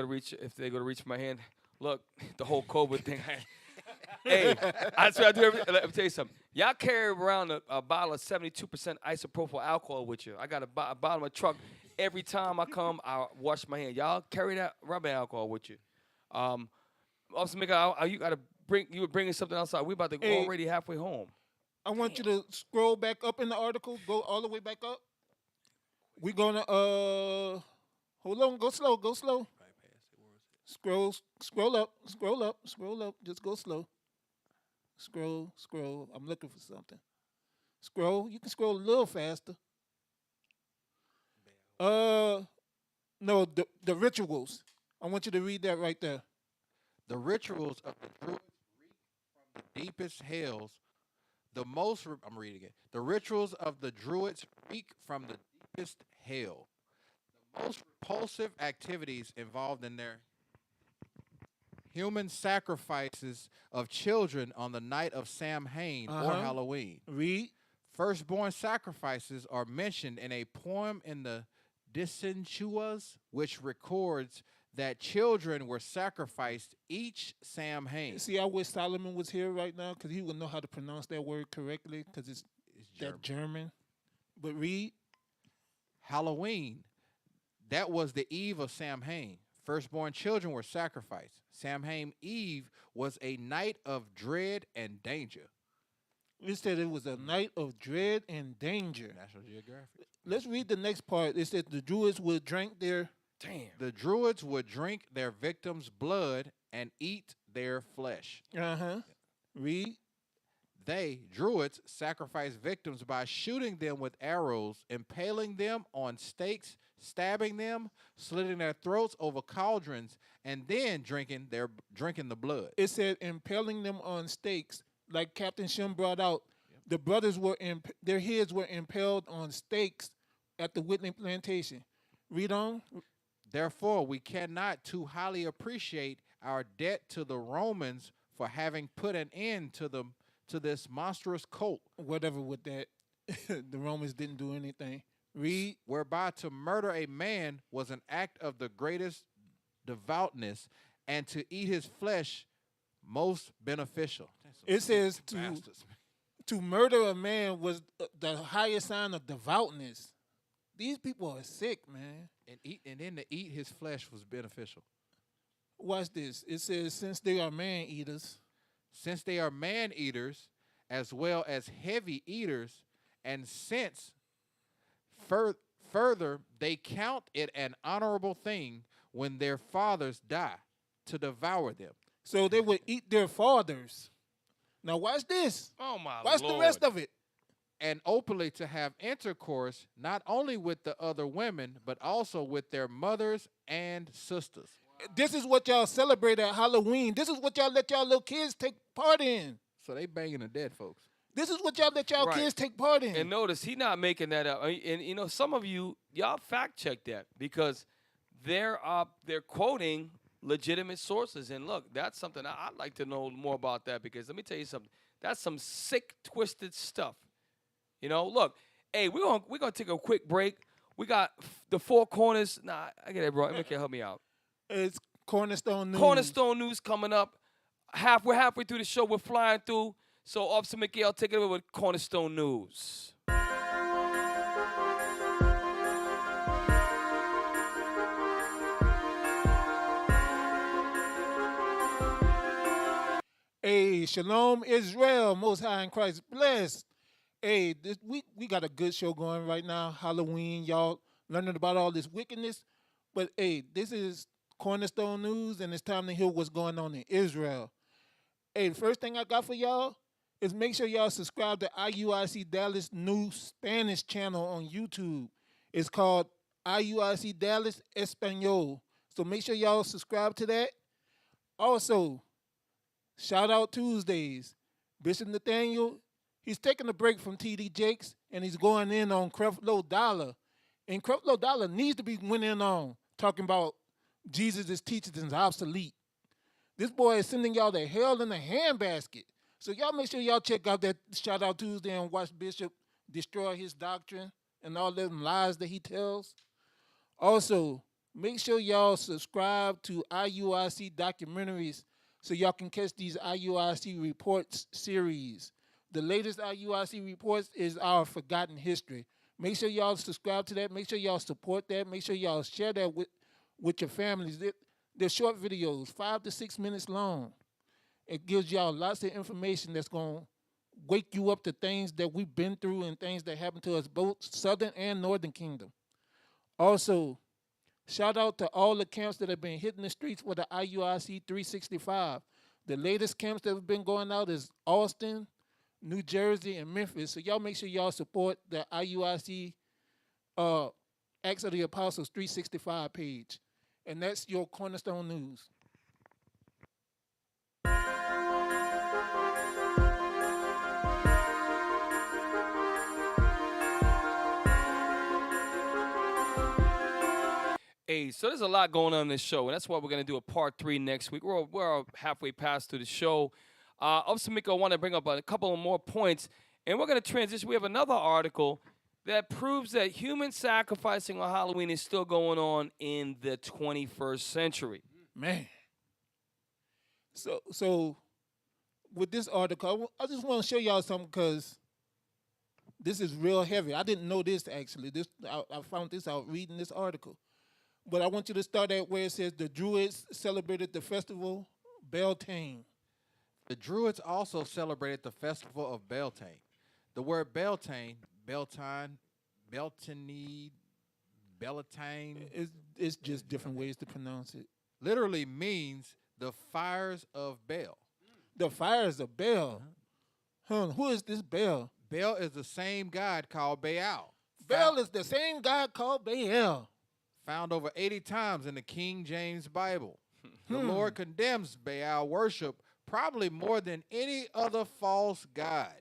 they go to reach for my hand, look, the whole COVID thing. Hey, that's what I do. Let me tell you something. Y'all carry around a bottle of 72% isopropyl alcohol with you. I got a bottle in my truck. Every time I come, I wash my hand. Y'all carry that rubbing alcohol with you. Also, you got to you were bringing something outside. We're about to go already halfway home. I want you to scroll back up in the article. Go all the way back up. We're gonna hold on. Go slow. Scroll up. Just go slow. Scroll. I'm looking for something. Scroll. You can scroll a little faster. No, the rituals. I want you to read that right there. The rituals of the Druids reek from the deepest hells. I'm reading it. The rituals of the Druids reek from the deepest hell. The most repulsive activities involved in their human sacrifices of children on the night of Samhain or Halloween. Read. Firstborn sacrifices are mentioned in a poem in the Disenchuas, which records that children were sacrificed each Samhain. See, I wish Solomon was here right now, because he would know how to pronounce that word correctly, because it's that German. But read. Halloween, that was the eve of Samhain. Firstborn children were sacrificed. Samhain Eve was a night of dread and danger. It said it was a night of dread and danger. National Geographic. Let's read the next part. It said the Druids would drink their... The Druids would drink their victims' blood and eat their flesh. Read. They, Druids, sacrificed victims by shooting them with arrows, impaling them on stakes, stabbing them, slitting their throats over cauldrons, and then drinking the blood. It said impaling them on stakes. like Captain Shim brought out, the brothers were their heads were impaled on stakes at the Whitney plantation. Read on. Therefore, we cannot too highly appreciate our debt to the Romans for having put an end to this monstrous cult, Whatever with that, the Romans didn't do anything. Read. whereby to murder a man was an act of the greatest devoutness, and to eat his flesh most beneficial. It says Bastards. to murder a man was the highest sign of devoutness. These people are sick, man. And then to eat his flesh was beneficial. Watch this. It says, since they are man eaters. Since they are man eaters as well as heavy eaters, and since further they count it an honorable thing when their fathers die to devour them. So they would eat their fathers. Now watch this. Oh my Watch Lord. the rest of it. And openly to have intercourse not only with the other women, but also with their mothers and sisters. This is what y'all celebrate at Halloween. This is what y'all let y'all little kids take part in. So they banging the dead folks. This is what y'all let y'all Right. kids take part in. And notice he not making that up. And you know, some of y'all fact check that because they're quoting legitimate sources. And look, that's something I'd like to know more about that, because let me tell you something. That's some sick, twisted stuff. You know, look, hey, we're gonna take a quick break. We got the four corners. Nah, I get it, bro. Make it help me out. It's Cornerstone News. Cornerstone News coming up. We're halfway through the show. We're flying through. So, Officer Miguel, take it away with Cornerstone News. Hey, Shalom Israel, Most High in Christ blessed. Hey, we got a good show going right now. Halloween, y'all learning about all this wickedness. But hey, this is Cornerstone News, and it's time to hear what's going on in Israel. Hey, the first thing I got for y'all is make sure y'all subscribe to IUIC Dallas new Spanish channel on YouTube. It's called IUIC Dallas Espanol. So make sure y'all subscribe to that. Also, shout out Tuesdays. Bishop Nathaniel, he's taking a break from TD Jakes, and he's going in on Creflo Dollar. And Creflo Dollar needs to be went in on talking about Jesus' teachings is obsolete. This boy is sending y'all to hell in a handbasket. So y'all make sure y'all check out that Shout Out Tuesday and watch Bishop destroy his doctrine and all them lies that he tells. Also, make sure y'all subscribe to IUIC documentaries so y'all can catch these IUIC reports series. The latest IUIC reports is our Forgotten History. Make sure y'all subscribe to that. Make sure y'all support that. Make sure y'all share that with your families. They're short videos, 5 to 6 minutes long. It gives y'all lots of information that's going to wake you up to things that we've been through and things that happened to us, both Southern and Northern Kingdom. Also, shout out to all the camps that have been hitting the streets for the IUIC 365. The latest camps that have been going out is Austin, New Jersey, and Memphis. So y'all make sure y'all support the IUIC Acts of the Apostles 365 page. And that's your Cornerstone News. Hey, so there's a lot going on in this show, and that's why we're going to do a part 3 next week. We're halfway past through the show. Officer Miko, I want to bring up a couple of more points, and we're going to transition. We have another article that proves that human sacrificing on Halloween is still going on in the 21st century. Man. So with this article, I just want to show y'all something because this is real heavy. I didn't know this, actually. I found this out reading this article. But I want you to start at where it says the Druids celebrated the festival Beltane. The Druids also celebrated the festival of Beltane. The word Beltane, Beltane, Beltane, It's just different ways to pronounce it. literally means the fires of Baal. The fires of Baal. Who is this Baal? Baal is the same god called Baal. Baal is the same God called Baal. Found over 80 times in the King James Bible. The Lord condemns Baal worship, probably more than any other false god.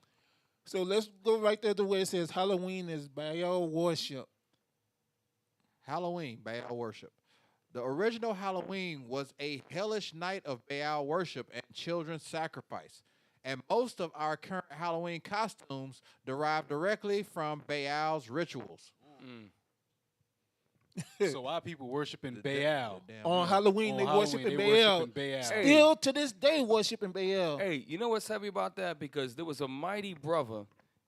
So let's go right there to where it says Halloween is Baal worship. Halloween, Baal worship. The original Halloween was a hellish night of Baal worship and children's sacrifice. And most of our current Halloween costumes derive directly from Baal's rituals. So why people worshiping Baal? On Halloween, they worshiping Baal. Baal. Still to this day, worshiping Baal. Hey, you know what's heavy about that? Because there was a mighty brother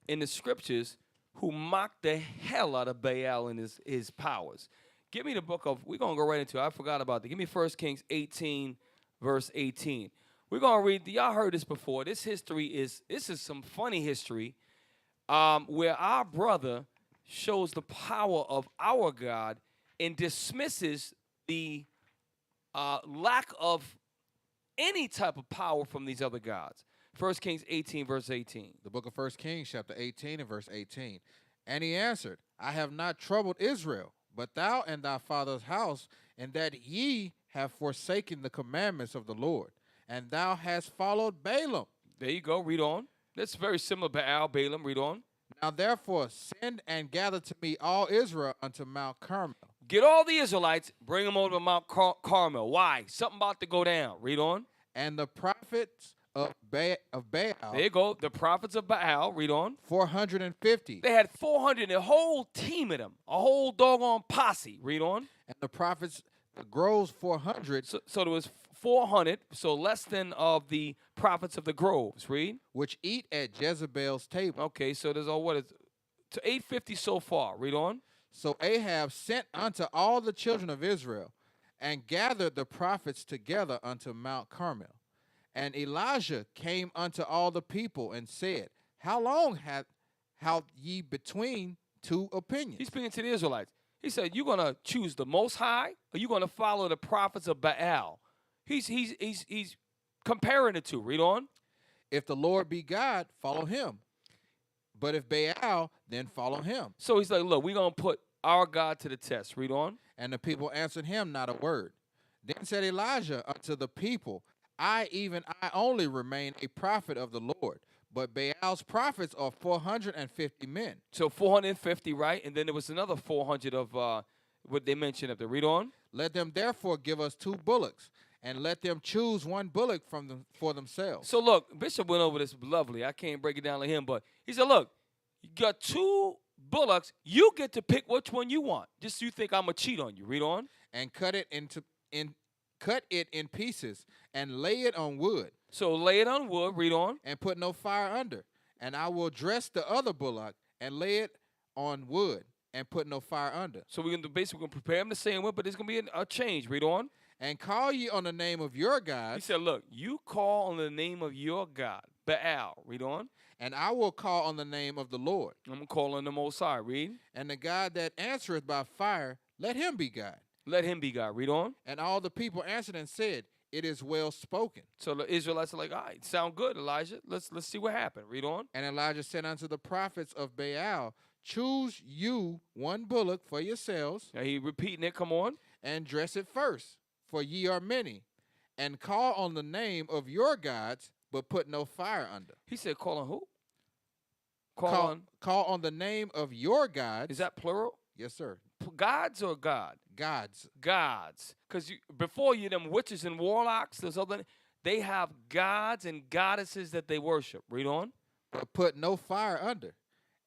in the scriptures who mocked the hell out of Baal and his powers. Give me the book of, we're going to go right into it. I forgot about that. Give me 1 Kings 18, verse 18. We're going to read, y'all heard this before. This is some funny history where our brother shows the power of our God and dismisses the lack of any type of power from these other gods. 1 Kings 18, verse 18. The book of 1 Kings, chapter 18 and verse 18. And he answered, I have not troubled Israel, but thou and thy father's house, and that ye have forsaken the commandments of the Lord, and thou hast followed Balaam. There you go. Read on. That's very similar to Baal, Balaam. Read on. Now therefore send and gather to me all Israel unto Mount Carmel. Get all the Israelites, bring them over to Mount Carmel. Why? Something about to go down. Read on. And the prophets of Baal. There you go. The prophets of Baal. Read on. 450. They had 400, a whole team of them, a whole doggone posse. Read on. And the prophets, the groves 400. So there was 400, so less than of the prophets of the groves. Read. Which eat at Jezebel's table. Okay, so there's all what is to 850 so far. Read on. So Ahab sent unto all the children of Israel, and gathered the prophets together unto Mount Carmel. And Elijah came unto all the people and said, How long have ye between two opinions? He's speaking to the Israelites. He said, you're going to choose the Most High, or you're going to follow the prophets of Baal. He's comparing the two. Read on. If the Lord be God, follow him. But if Baal, then follow him. So he's like, look, we're going to put our God to the test. Read on. And the people answered him not a word. Then said Elijah unto the people, I only remain a prophet of the Lord, but Baal's prophets are 450 men. So 450, right? And then there was another 400 of what they mentioned up there. Read on. Let them therefore give us 2 bullocks, and let them choose 1 bullock for themselves. So look, Bishop went over this lovely. I can't break it down like him, but he said, look, you got 2 bullocks. You get to pick which one you want. Just you think I'm going to cheat on you. Read on. And cut it in pieces, and lay it on wood. So lay it on wood. Read on. And put no fire under. And I will dress the other bullock, and lay it on wood, and put no fire under. So we're going to prepare them the same way, but there's going to be a change. Read on. And call ye on the name of your God. He said, look, you call on the name of your God, Baal. Read on. And I will call on the name of the Lord. I'm going to call on the Most High. Read. And the God that answereth by fire, let him be God. Let him be God. Read on. And all the people answered and said, it is well spoken. So the Israelites are like, all right, sound good, Elijah. Let's see what happened. Read on. And Elijah said unto the prophets of Baal, choose you 1 bullock for yourselves. Now he repeating it. Come on. And dress it first, for ye are many. And call on the name of your gods, but put no fire under. He said, call on who? Call on the name of your gods. Is that plural? Yes, sir. Gods or God? Gods. Gods. Because before you, them witches and warlocks, they have gods and goddesses that they worship. Read on. But put no fire under.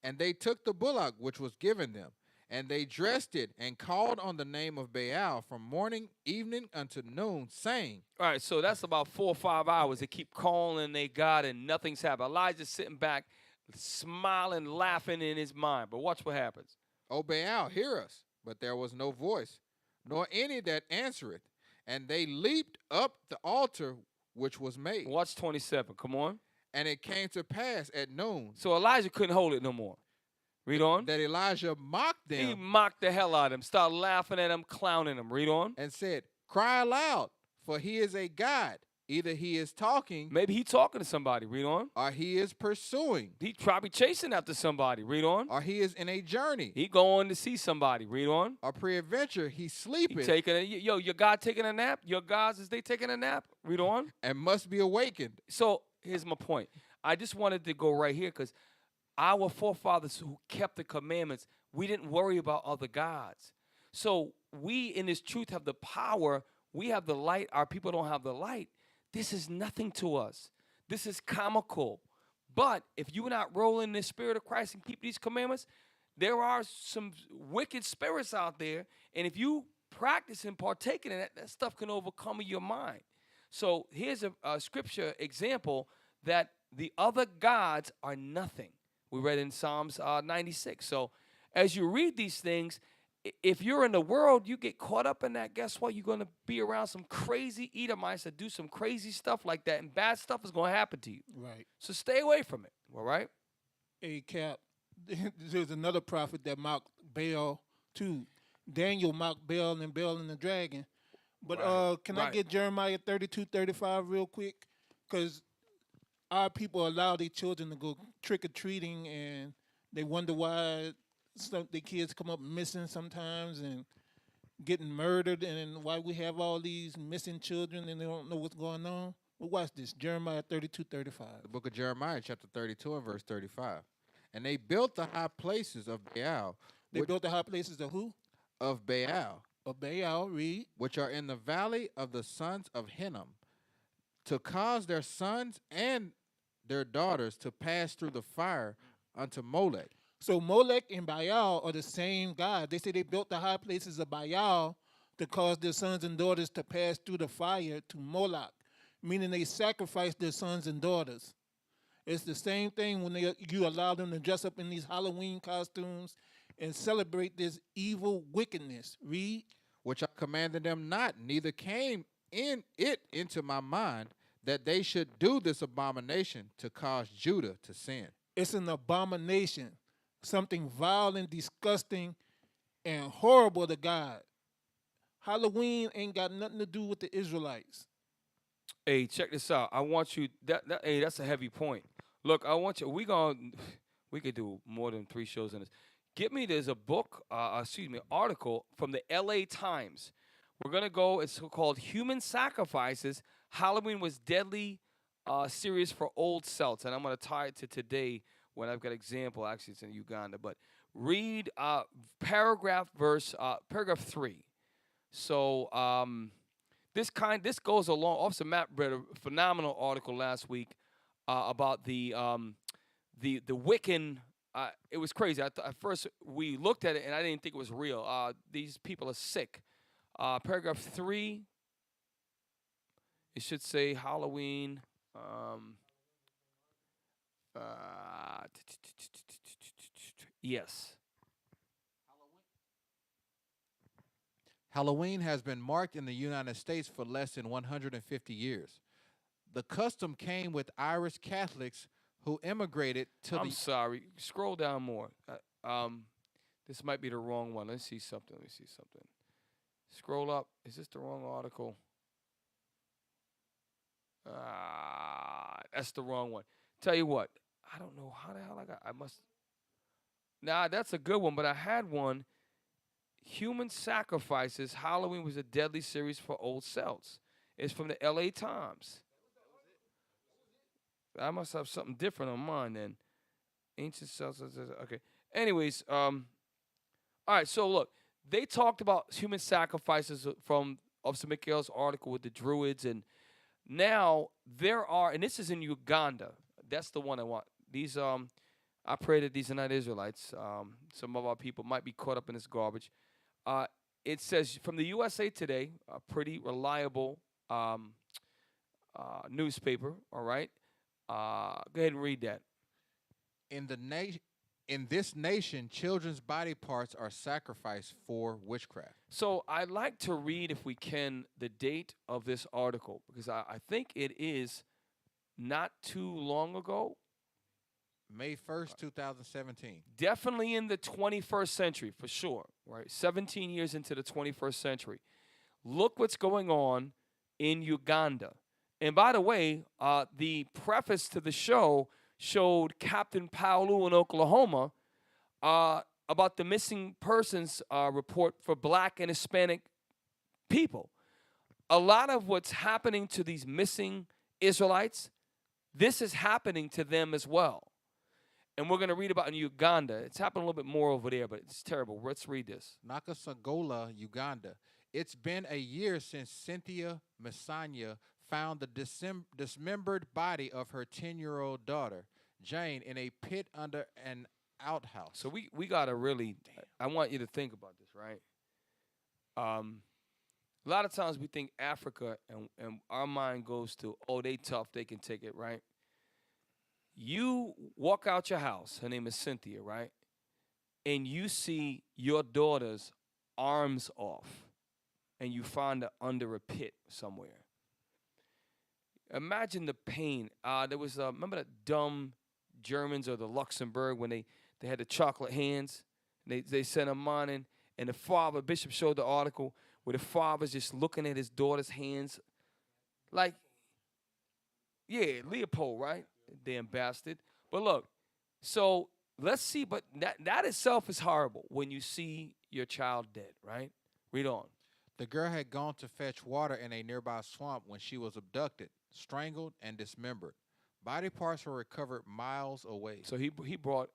And they took the bullock which was given them, and they dressed it, and called on the name of Baal from morning, evening unto noon, saying. All right, so that's about 4 or 5 hours. They keep calling their God, and nothing's happened. Elijah's sitting back, smiling, laughing in his mind. But watch what happens. O Baal, hear us. But there was no voice, nor any that answereth. And they leaped up the altar which was made. Watch 27. Come on. And it came to pass at noon. So Elijah couldn't hold it no more. Read on. That Elijah mocked them. He mocked the hell out of them. Started laughing at them, clowning them. Read on. And said, cry aloud, for he is a god. Either he is talking Maybe he talking to somebody. Read on. or he is pursuing He probably chasing after somebody. Read on. or he is in a journey He going to see somebody. Read on. or peradventure he He sleepeth taking your God taking a nap. Your gods is they taking a nap. Read on. and must be awakened. So here's my point. I just wanted to go right here because our forefathers who kept the commandments, we didn't worry about other gods. So we in this truth have the power. We have the light. Our people don't have the light. This is nothing to us. This is comical. But if you are not rolling in the spirit of Christ and keep these commandments, there are some wicked spirits out there. And if you practice and partake in it, that stuff can overcome your mind. So here's a scripture example that the other gods are nothing. We read in Psalms 96. So as you read these things, if you're in the world, you get caught up in that, guess what? You're going to be around some crazy Edomites that do some crazy stuff like that, and bad stuff is going to happen to you. Right. So stay away from it, all right? Hey, Cap, there's another prophet that mocked Baal, too. Daniel mocked Baal and Baal and the dragon. But can I get Jeremiah 32:35 real quick? Because our people allow their children to go trick-or-treating, and they wonder why the kids come up missing sometimes and getting murdered, and why we have all these missing children and they don't know what's going on. Well, watch this, Jeremiah 32:35. The book of Jeremiah, chapter 32 and verse 35. And they built the high places of Baal. They built the high places of who? Of Baal. Of Baal, read. Which are in the valley of the sons of Hinnom, to cause their sons and their daughters to pass through the fire unto Molech. So Molech and Baal are the same God. They say they built the high places of Baal to cause their sons and daughters to pass through the fire to Moloch, meaning they sacrificed their sons and daughters. It's the same thing when you allow them to dress up in these Halloween costumes and celebrate this evil wickedness. Read. Which I commanded them not, neither came in it into my mind that they should do this abomination to cause Judah to sin. It's an abomination, something vile and disgusting and horrible to God. Halloween ain't got nothing to do with the Israelites. Hey, check this out. I want you hey, that's a heavy point. Look, I want you. We could do more than 3 shows on this. There's a book, article from the LA Times. We're gonna go. It's called "Human Sacrifices: Halloween Was Deadly." Series for old Celts, and I'm gonna tie it to today when I've got an example. Actually, it's in Uganda, but read paragraph 3. So this goes along. Officer Matt read a phenomenal article last week about the Wiccan. It was crazy. At first, we looked at it, and I didn't think it was real. These people are sick. Paragraph 3, it should say Halloween. Yes. Halloween has been marked in the United States for less than 150 years. The custom came with Irish Catholics who immigrated to I'm sorry. Scroll down more. This might be the wrong one. Let's see something. Scroll up. Is this the wrong article? That's the wrong one. Tell you what. I don't know how the hell I must. Nah, that's a good one, but I had one. Human Sacrifices. Halloween Was a Deadly Series for Old Celts. It's from the LA Times. I must have something different on mine then. Ancient Celts. Okay. Anyways, all right, so look. They talked about human sacrifices from Officer Mikhail's article with the Druids, and now there are, and this is in Uganda. That's the one I want. These, I pray that these are not Israelites. Some of our people might be caught up in this garbage. It says from the USA Today, a pretty reliable newspaper. All right, go ahead and read that. In this nation, children's body parts are sacrificed for witchcraft. So I'd like to read, if we can, the date of this article, because I think it is not too long ago. May 1st, 2017. Definitely in the 21st century, for sure, right? 17 years into the 21st century. Look what's going on in Uganda. And by the way, the preface to the show showed Captain Paolu in Oklahoma about the missing persons report for black and Hispanic people. A lot of what's happening to these missing Israelites, this is happening to them as well. And we're going to read about in Uganda. It's happened a little bit more over there, but it's terrible. Let's read this. Nakasagola, Uganda. It's been a year since Cynthia Masanya found the dismembered body of her 10-year-old daughter, Jane, in a pit under an outhouse. So we got to really, I want you to think about this, right? A lot of times we think Africa, and our mind goes to, oh, they tough, they can take it, right? You walk out your house, her name is Cynthia, right? And you see your daughter's arms off, and you find her under a pit somewhere. Imagine the pain. There was, remember the dumb Germans or the Luxembourg when they had the chocolate hands? They sent them on, and the father, Bishop showed the article where the father's just looking at his daughter's hands like, yeah, Leopold, right? Damn bastard. But look, so let's see, but that itself is horrible when you see your child dead, right? Read on. The girl had gone to fetch water in a nearby swamp when she was abducted, strangled, and dismembered. Body parts were recovered miles away. So he brought,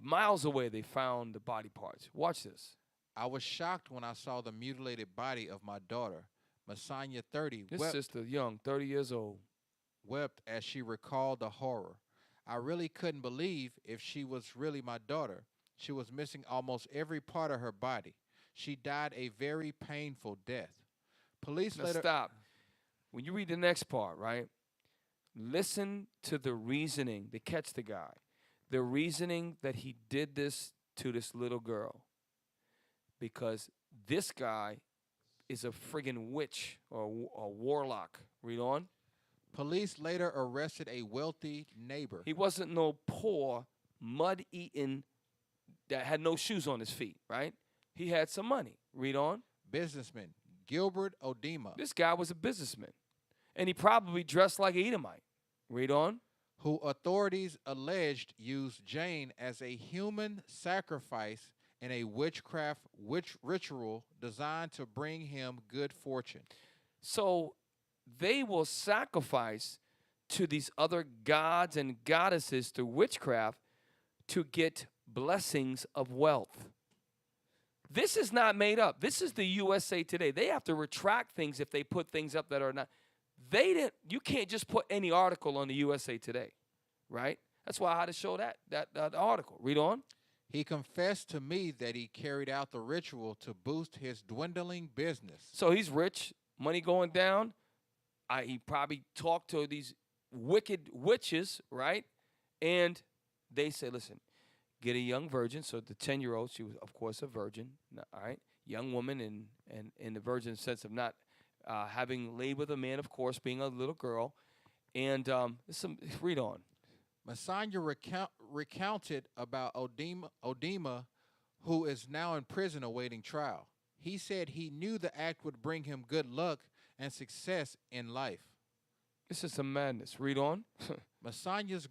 miles away they found the body parts. Watch this. I was shocked when I saw the mutilated body of my daughter, Masanya 30. This sister, young, 30 years old. Wept as she recalled the horror. I really couldn't believe if she was really my daughter. She was missing almost every part of her body. She died a very painful death. Police Now later... stop. When you read the next part, right, listen to the reasoning, to catch the guy. The reasoning that he did this to this little girl. Because this guy is a friggin' witch or a warlock. Read on. Police later arrested a wealthy neighbor. He wasn't no poor, mud-eating, that had no shoes on his feet, right? He had some money. Read on. Businessman Gilbert Odema. This guy was a businessman. And he probably dressed like an Edomite. Read on. Who authorities alleged used Jane as a human sacrifice in a witchcraft ritual designed to bring him good fortune. So they will sacrifice to these other gods and goddesses through witchcraft to get blessings of wealth. This is not made up. This is the USA Today. They have to retract things if they put things up that are not. You can't just put any article on the USA Today, right? That's why I had to show that article. Read on. He confessed to me that he carried out the ritual to boost his dwindling business. So he's rich, money going down. He probably talked to these wicked witches, right? And they say, listen, get a young virgin. So the 10-year-old, she was, of course, a virgin, all right? Young woman and in the virgin sense of not having laid with a man, of course, being a little girl. And read on. Masanya recounted about Odema, who is now in prison awaiting trial. He said he knew the act would bring him good luck and success in life. This is some madness. Read on. Masanya's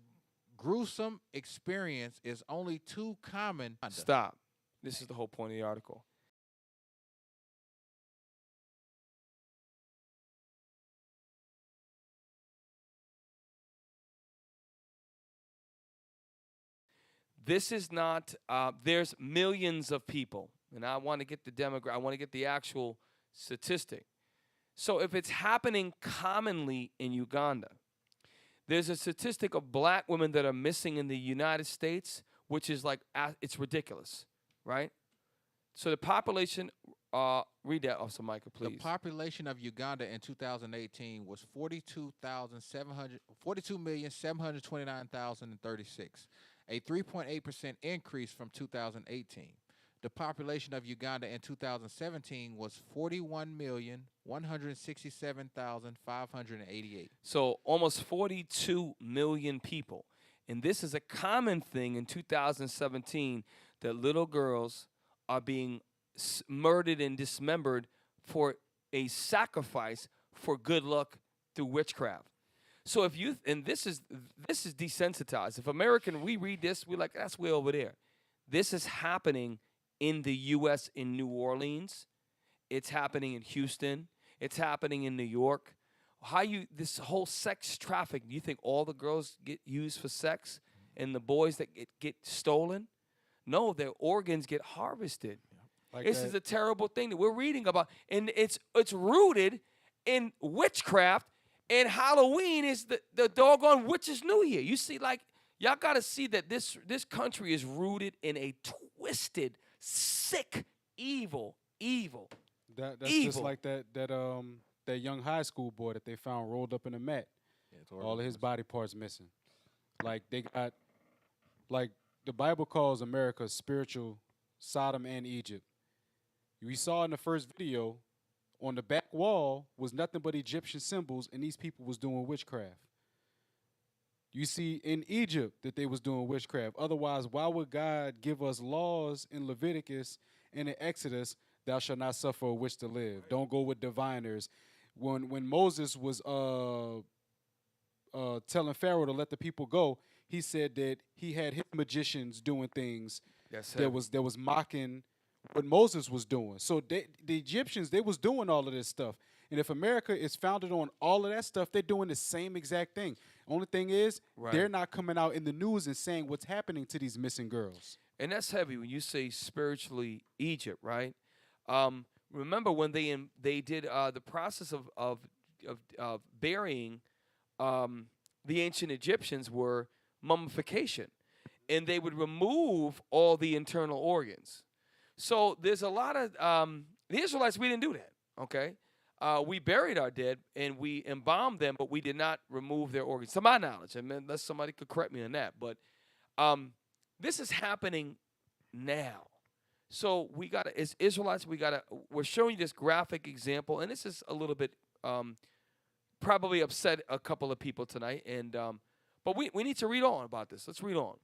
gruesome experience is only too common. Stop. This is the whole point of the article. This is not, there's millions of people, and I want to get the demographic, I want to get the actual statistic. So if it's happening commonly in Uganda, there's a statistic of black women that are missing in the United States, which is like, it's ridiculous, right? So the population, read that, Officer Micah, please. The population of Uganda in 2018 was 42,729,036. A 3.8% increase from 2018. The population of Uganda in 2017 was 41,167,588. So almost 42 million people. And this is a common thing in 2017 that little girls are being murdered and dismembered for a sacrifice for good luck through witchcraft. So if you, and this is desensitized. If American, we read this, we're like, that's way over there. This is happening in the U.S. in New Orleans. It's happening in Houston. It's happening in New York. This whole sex trafficking, you think all the girls get used for sex and the boys that get stolen? No, their organs get harvested. Like This that. is a terrible thing that we're reading about. And it's rooted in witchcraft, and Halloween is the doggone witch's new year. You see, like, y'all got to see that this country is rooted in a twisted, sick, evil. That's evil. just like that young high school boy that they found rolled up in a mat. All of his body parts missing. Like they got, like the Bible calls America spiritual Sodom and Egypt. We saw in the first video, on the back wall was nothing but Egyptian symbols, and these people was doing witchcraft. You see in Egypt that they was doing witchcraft. Otherwise, why would God give us laws in Leviticus and in Exodus, thou shalt not suffer a witch to live? Don't go with diviners. When Moses was telling Pharaoh to let the people go, he said that he had his magicians doing things that was mocking what Moses was doing. So the Egyptians, they was doing all of this stuff. And if America is founded on all of that stuff, they're doing the same exact thing. Only thing is, they're not coming out in the news and saying what's happening to these missing girls. And that's heavy when you say spiritually Egypt, right? Remember when they did the process of burying the ancient Egyptians were mummification, and they would remove all the internal organs. So there's a lot of the Israelites. We didn't do that. Okay, we buried our dead and we embalmed them, but we did not remove their organs, to my knowledge. I mean, unless somebody could correct me on that. But this is happening now. So we got to, as Israelites, we're showing you this graphic example, and this is a little bit probably upset a couple of people tonight. And but we need to read on about this. Let's read on.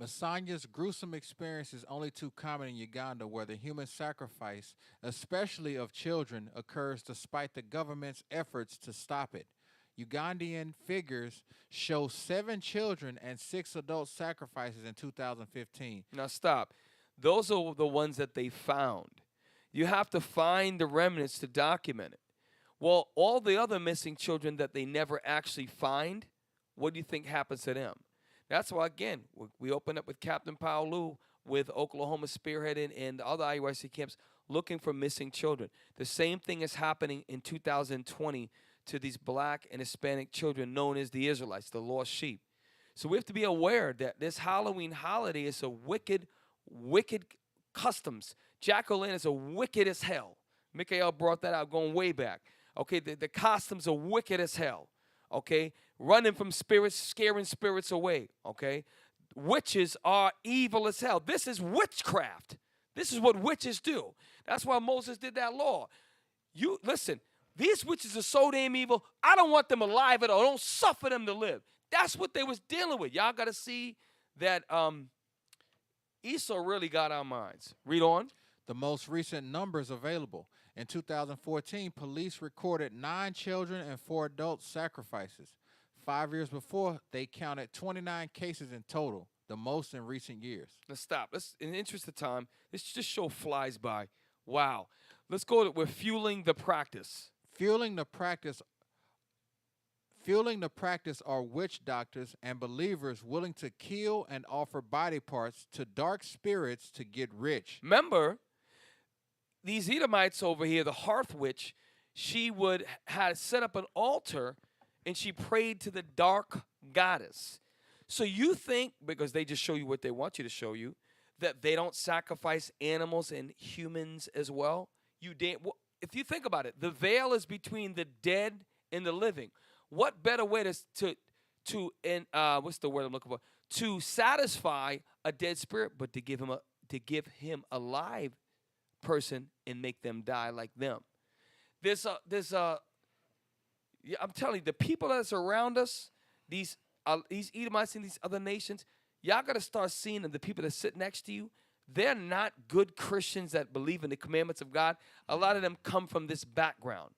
Masanya's gruesome experience is only too common in Uganda, where the human sacrifice, especially of children, occurs despite the government's efforts to stop it. Ugandan figures show 7 children and 6 adult sacrifices in 2015. Now stop. Those are the ones that they found. You have to find the remnants to document it. Well, all the other missing children that they never actually find, what do you think happens to them? That's why, again, we opened up with Captain Paolu with Oklahoma Spearhead and the other IUIC camps looking for missing children. The same thing is happening in 2020 to these black and Hispanic children known as the Israelites, the lost sheep. So we have to be aware that this Halloween holiday is a wicked customs. Jack-o'-lantern is a wicked as hell. Mikael brought that out going way back. Okay, the costumes are wicked as hell. Okay, running from spirits, scaring spirits away. Okay, witches are evil as hell. This is witchcraft. This is what witches do. That's why Moses did that law. You listen, these witches are so damn evil. I don't want them alive at all. Don't suffer them to live. That's what they was dealing with. Y'all got to see that Esau really got our minds. Read on. The most recent numbers available. In 2014, police recorded 9 children and 4 adult sacrifices. 5 years before, they counted 29 cases in total, the most in recent years. Let's stop. In the interest of time, this just show flies by. Wow. Let's go to, we're fueling the practice. Fueling the practice are witch doctors and believers willing to kill and offer body parts to dark spirits to get rich. Remember, these Edomites over here, the hearth witch, she had set up an altar and she prayed to the dark goddess. So you think, because they just show you what they want you to show you, that they don't sacrifice animals and humans as well? If you think about it, the veil is between the dead and the living. What better way what's the word I'm looking for? To satisfy a dead spirit, but to give him a live person and make them die like them. I'm telling you, the people that's around us, these Edomites and these other nations, y'all got to start seeing them. The people that sit next to you, they're not good Christians that believe in the commandments of God. A lot of them come from this background.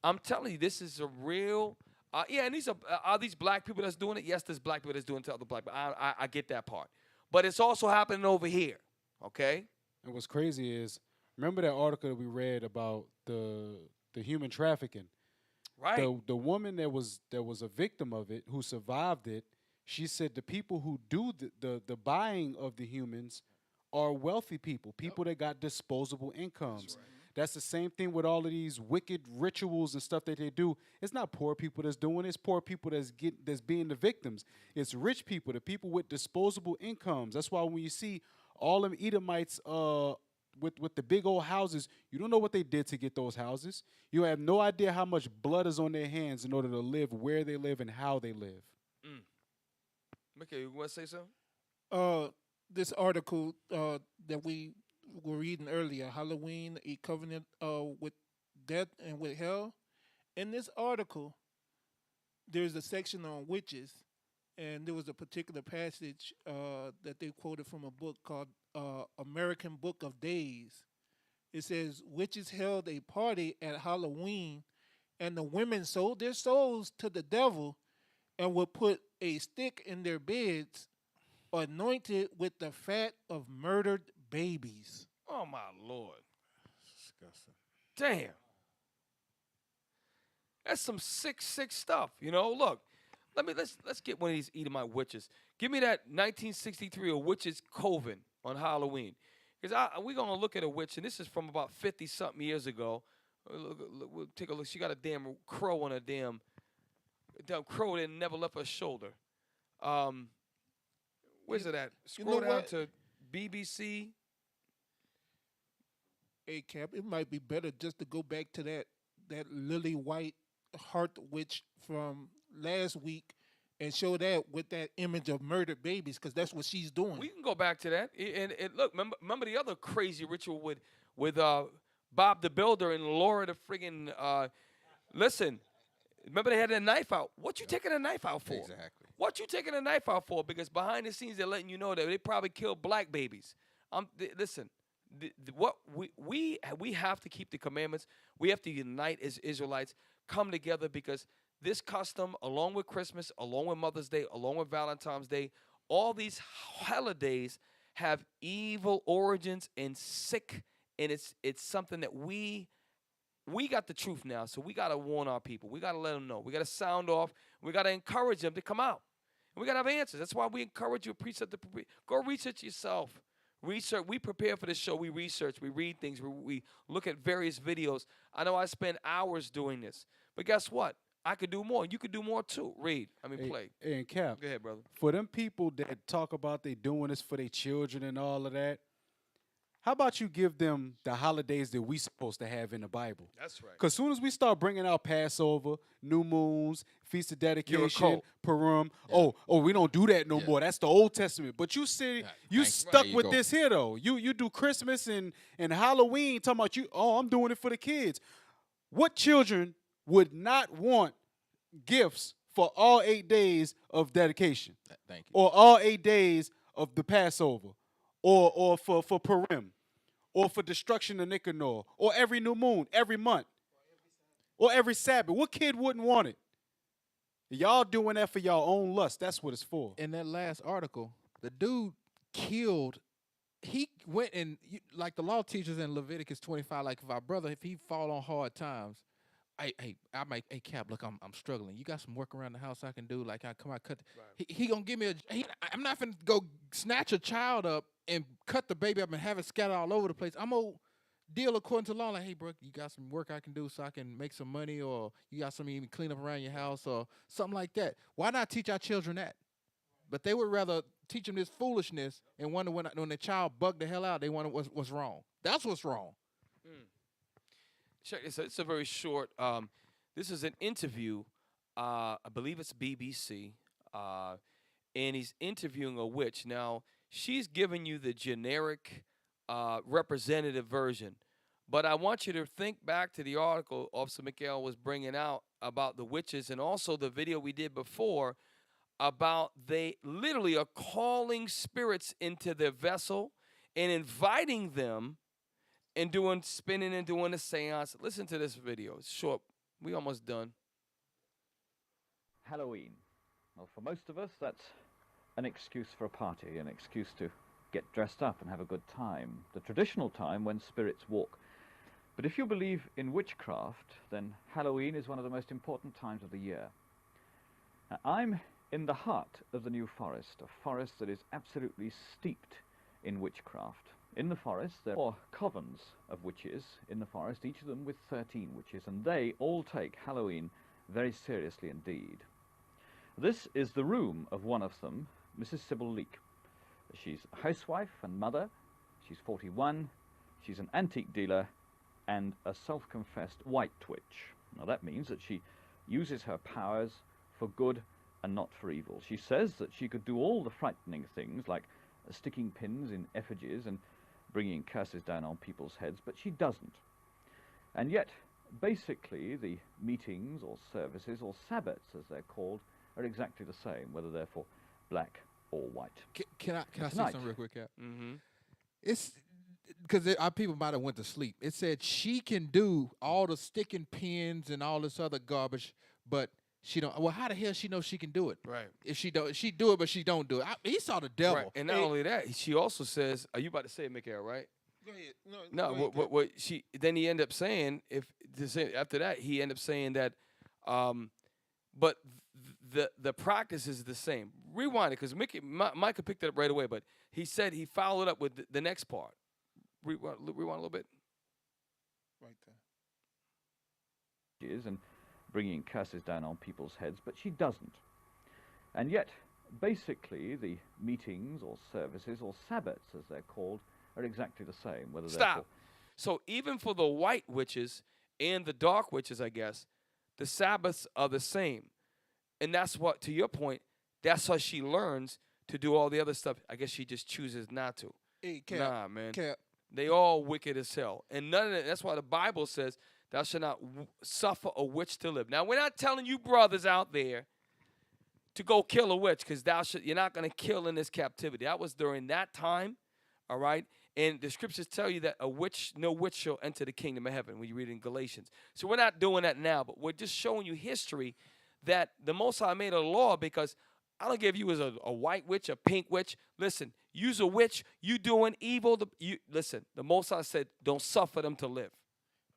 I'm telling you, this is a real. Yeah, and these are these black people that's doing it? Yes, there's black people that's doing it to other black people. I get that part, but it's also happening over here. Okay. And what's crazy is, remember that article that we read about the human trafficking? Right. The woman that was a victim of it, who survived it, she said the people who do the buying of the humans are wealthy people that got disposable incomes. That's the same thing with all of these wicked rituals and stuff that they do. It's not poor people that's doing it. It's poor people that's being the victims. It's rich people, the people with disposable incomes. That's why when you see all them Edomites with the big old houses, you don't know what they did to get those houses. You have no idea how much blood is on their hands in order to live where they live and how they live. Okay, you want to say something? This article that we were reading earlier, Halloween, a covenant with death and with hell. In this article, there's a section on witches, and there was a particular passage that they quoted from a book called American Book of Days. It says, witches held a party at Halloween, and the women sold their souls to the devil and would put a stick in their beds anointed with the fat of murdered babies. Oh my Lord. Disgusting. Damn. That's some sick stuff. Look, let's get one of these Edomite witches. Give me that 1963 A Witch's Coven on Halloween. Because we're gonna look at a witch, and this is from about 50-something years ago. We'll take a look. She got a damn crow on her damn crow that never left her shoulder. Where's it at? Scroll down what? to BBC. Hey, Cap, it might be better just to go back to that lily white heart witch from last week and show that with that image of murdered babies, because that's what she's doing. We can go back to that. And look, remember the other crazy ritual with Bob the Builder and Laura the friggin' listen. Remember they had that knife out. What you taking a knife out for? Exactly. What you taking a knife out for? Because behind the scenes they're letting you know that they probably killed black babies. Listen, what we have to keep the commandments. We have to unite as Israelites, come together, because this custom, along with Christmas, along with Mother's Day, along with Valentine's Day, all these holidays have evil origins and sick, and it's something that we got the truth now, so we got to warn our people. We got to let them know. We got to sound off. We got to encourage them to come out. And we got to have answers. That's why we encourage you, Precept, to go research yourself. Research. We prepare for this show. We research. We read things. We look at various videos. I know I spend hours doing this. But guess what? I could do more. You could do more too. Play. Hey, and Cap, Go ahead, brother. for them people that talk about they doing this for their children and all of that, how about you give them the holidays that we supposed to have in the Bible? That's right. Because soon as we start bringing out Passover, New Moons, Feast of Dedication, cult. Purim, we don't do that no more. That's the Old Testament. But you said you stuck There you with go. this here though. You do Christmas and Halloween talking about I'm doing it for the kids. What children would not want gifts for all 8 days of dedication? Thank you. Or all 8 days of the Passover? Or for Purim, or for destruction of Nicanor, or every new moon, every month, or every Sabbath. What kid wouldn't want it? Y'all doing that for y'all own lust. That's what it's for. In that last article, the dude killed. He went and like the law teaches in Leviticus 25. Like if our brother, if he fall on hard times, hey, Cap, look, I'm struggling. You got some work around the house I can do? Like I come out cut. Right. He gonna give me I'm not finna go snatch a child up and cut the baby up and have it scattered all over the place. I'm gonna deal according to law. Like, hey, bro, you got some work I can do so I can make some money, or you got something you can clean up around your house or something like that. Why not teach our children that? But they would rather teach them this foolishness and wonder when the child bugged the hell out, they wonder what's wrong. That's what's wrong. Check this out. It's a very short. This is an interview. I believe it's BBC, and he's interviewing a witch. Now she's giving you the generic representative version, but I want you to think back to the article Officer Mikhail was bringing out about the witches, and also the video we did before about they literally are calling spirits into their vessel and inviting them and spinning and doing a seance. Listen to this video. It's short. We almost done. Halloween. Well, for most of us, that's an excuse for a party, an excuse to get dressed up and have a good time, the traditional time when spirits walk. But if you believe in witchcraft, then Halloween is one of the most important times of the year. Now, I'm in the heart of the New Forest, a forest that is absolutely steeped in witchcraft. In the forest, there are covens of witches in the forest, each of them with 13 witches, and they all take Halloween very seriously indeed. This is the room of one of them, Mrs. Sybil Leek. She's a housewife and mother. She's 41. She's an antique dealer and a self-confessed white witch. Now that means that she uses her powers for good and not for evil. She says that she could do all the frightening things like sticking pins in effigies and bringing curses down on people's heads, but she doesn't. And yet, basically, the meetings or services or sabbats, as they're called, are exactly the same, whether they're for black or white. Can I say Tonight. something real quick, Cap? Mm-hmm. It's because our people might have went to sleep. It said she can do all the sticking pins and all this other garbage, but she don't. Well, how the hell she know she can do it? Right. If she don't, she do it, but she don't do it. He saw the devil. Right. And not only that, she also says, "Are you about to say it, Mikael, right?" Go ahead. No. go ahead, What she then he ended up saying after that he ended up saying that, but the practice is the same. Rewind it because Micah picked it up right away, but he said he followed up with the next part. Rewind a little bit. Right there. And bringing curses down on people's heads, but she doesn't. And yet, basically, the meetings or services or sabbats, as they're called, are exactly the same, whether they're Stop. So even for the white witches and the dark witches, I guess, the Sabbaths are the same. And that's what, to your point, that's how she learns to do all the other stuff. I guess she just chooses not to. Hey, Cap. Nah, man. Cap. They all wicked as hell. And none of that, that's why the Bible says, thou shalt not suffer a witch to live. Now, we're not telling you brothers out there to go kill a witch because you're not going to kill in this captivity. That was during that time, all right? And the scriptures tell you that no witch shall enter the kingdom of heaven when you read it in Galatians. So we're not doing that now, but we're just showing you history that the Most High made a law because I don't give you as a white witch, a pink witch. Listen, you's a witch, you doing evil. Listen, the Most High said, don't suffer them to live.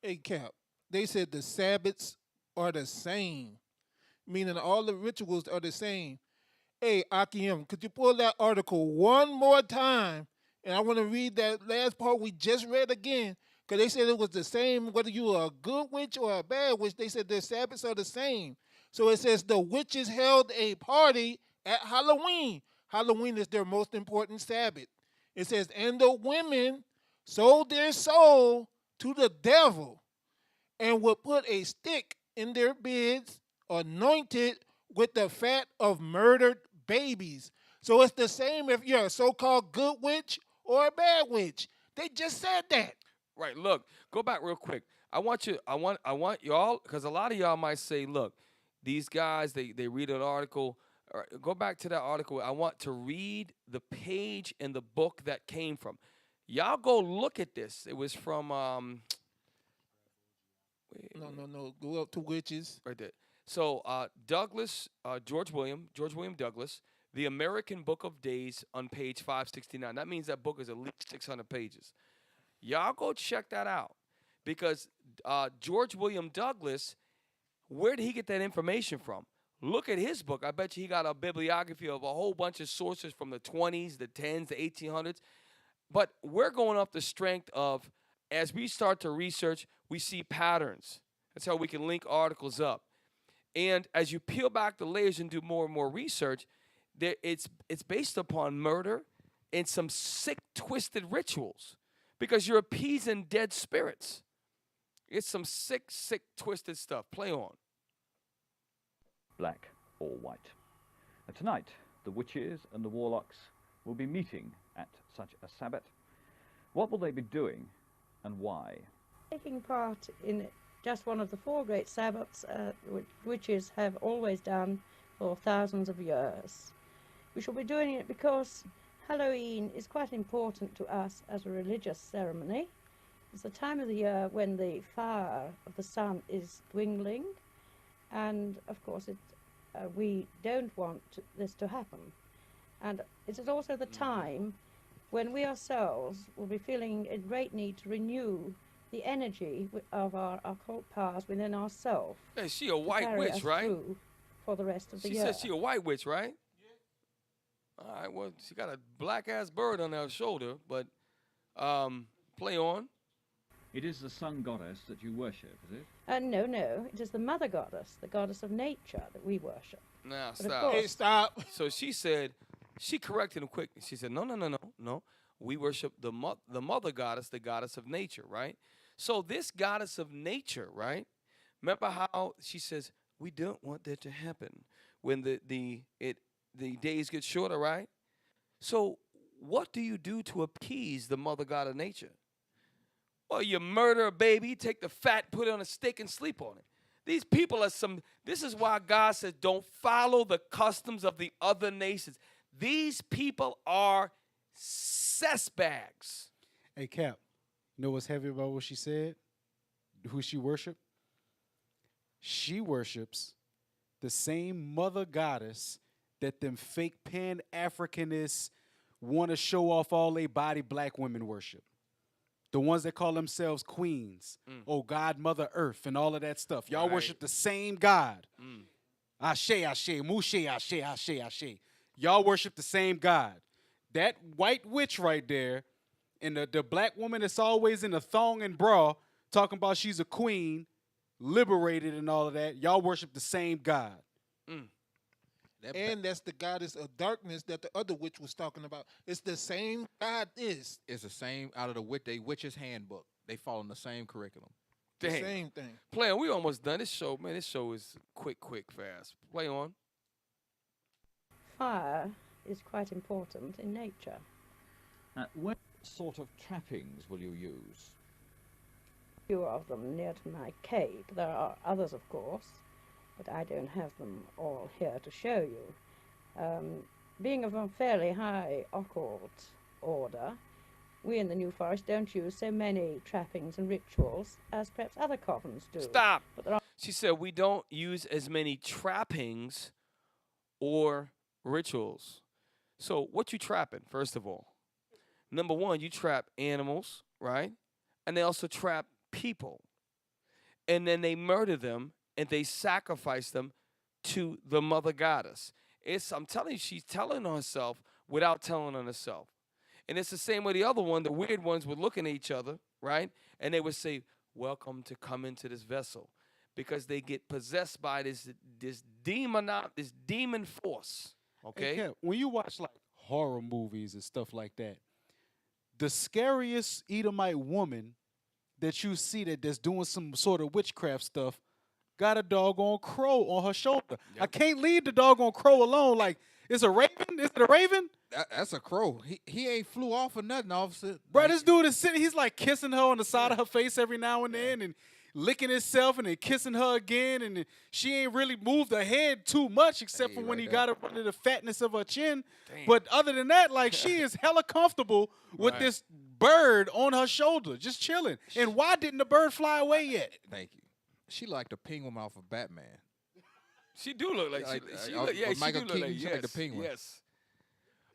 Hey, Cap. They said the Sabbaths are the same, meaning all the rituals are the same. Hey, Akim, could you pull that article one more time? And I want to read that last part we just read again, because they said it was the same, whether you were a good witch or a bad witch. They said the Sabbaths are the same. So it says the witches held a party at Halloween. Halloween is their most important Sabbath. It says, and the women sold their soul to the devil and would put a stick in their beds, anointed with the fat of murdered babies. So it's the same if you're a so-called good witch or a bad witch. They just said that. Right. Look, go back real quick. I want y'all, because a lot of y'all might say, look, these guys, they read an article. All right, go back to that article. I want to read the page in the book that came from. Y'all go look at this. It was from No. Go up to witches. right there. So George William Douglas, The American Book of Days on page 569. That means that book is at least 600 pages. Y'all go check that out because George William Douglas, where did he get that information from? Look at his book. I bet you he got a bibliography of a whole bunch of sources from the 20s, the 10s, the 1800s. But we're going off the strength of, as we start to research, we see patterns. That's how we can link articles up. And as you peel back the layers and do more and more research, it's based upon murder and some sick, twisted rituals because you're appeasing dead spirits. It's some sick, twisted stuff. Play on. Black or white. And tonight, the witches and the warlocks will be meeting at such a Sabbath. What will they be doing and why? Taking part in just one of the four great Sabbaths which witches have always done for thousands of years. We shall be doing it because Halloween is quite important to us as a religious ceremony. It's the time of the year when the fire of the sun is dwindling, and of course we don't want this to happen. And it is also the time when we ourselves will be feeling a great need to renew the energy of our occult powers within ourselves. Hey, she a white witch, right? For the rest of the She year. said she a white witch, right? Yeah. All right, well, she got a black-ass bird on her shoulder, but play on. It is the sun goddess that you worship, is it? No, it is the mother goddess, the goddess of nature that we worship. Now, But of stop. course- Hey, stop. So she said, she corrected him quickly. She said, no. We worship the mother goddess, the goddess of nature, right? So this goddess of nature, right? Remember how she says, we don't want that to happen when the days get shorter, right? So what do you do to appease the mother god of nature? Well, you murder a baby, take the fat, put it on a stick, and sleep on it. These people are this is why God says don't follow the customs of the other nations. These people are cessbags. Hey, Cap, you know what's heavy about what she said? Who she worshiped? She worships the same mother goddess that them fake Pan-Africanists want to show off all they body black women worship. The ones that call themselves queens. Oh, God, Mother Earth, and all of that stuff. Y'all worship the same God. Ashe, Ashe, Mushe, Ashe, Ashe, Ashe. Y'all worship the same God. That white witch right there, and the black woman that's always in a thong and bra, talking about she's a queen, liberated and all of that, y'all worship the same God. And that's the goddess of darkness that the other witch was talking about. It's the same goddess. It's the same out of the witch's handbook. They follow the same curriculum. The Dang. same thing. Play on. We almost done. This show is quick, fast. Play on. Fire is quite important in nature. What sort of trappings will you use? Few of them near to my cave. There are others, of course, but I don't have them all here to show you. Being of a fairly high occult order, we in the New Forest don't use so many trappings and rituals as perhaps other covens do. Stop. But there are She said we don't use as many trappings or rituals. So what you trapping, first of all? Number one, you trap animals, right? And they also trap people. And then they murder them and they sacrifice them to the mother goddess. I'm telling you, she's telling on herself without telling on herself. And it's the same way the other one, the weird ones would look at each other, right? And they would say, welcome to come into this vessel. Because they get possessed by this demon force. Okay? Hey, Kev, when you watch like horror movies and stuff like that, the scariest Edomite woman that you see that's doing some sort of witchcraft stuff got a doggone crow on her shoulder. Yep. I can't leave the doggone crow alone. Like, it's a raven? Is it a raven? That's a crow. He ain't flew off or nothing, officer. Bro, this dude is sitting, he's like kissing her on the side of her face every now and then and licking himself and then kissing her again. And she ain't really moved her head too much except for when he got up under the fatness of her chin. Damn. But other than that, like, she is hella comfortable with this bird on her shoulder, just chilling. And why didn't the bird fly away yet? Thank you. She like the penguin off of Batman. She do look like she do look like the penguin. Yes.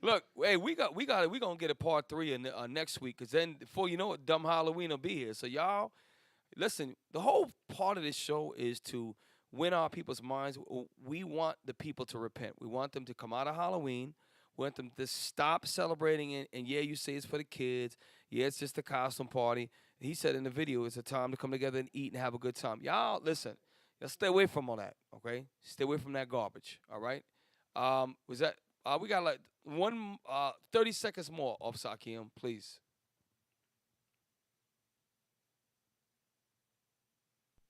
Look, hey, we gonna get a part 3 in next week, cause then before you know it, Dumb Halloween will be here. So y'all, listen. The whole part of this show is to win our people's minds. We want the people to repent. We want them to come out of Halloween. We want them to stop celebrating it. And yeah, you say it's for the kids. Yeah, it's just a costume party. He said in the video, it's a time to come together and eat and have a good time. Y'all, listen. Y'all stay away from all that, okay? Stay away from that garbage, all right? Was that? We got like 30 seconds more of Sakim, please.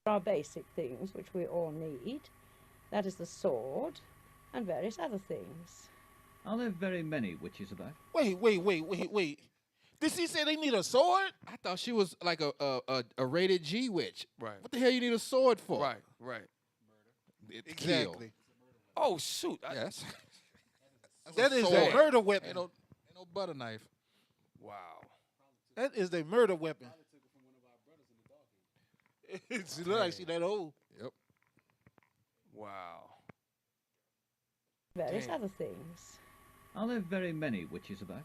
There are basic things which we all need. That is the sword and various other things. Are there very many witches about? Wait. Did she say they need a sword? I thought she was like a rated G witch. Right. What the hell you need a sword for? Right. Exactly. Oh, shoot. Yes. That is a murder weapon. Ain't no butter knife. Wow. That is a murder weapon. She look like she that old. Yep. Wow. Various Damn. other things. Are there very many witches about?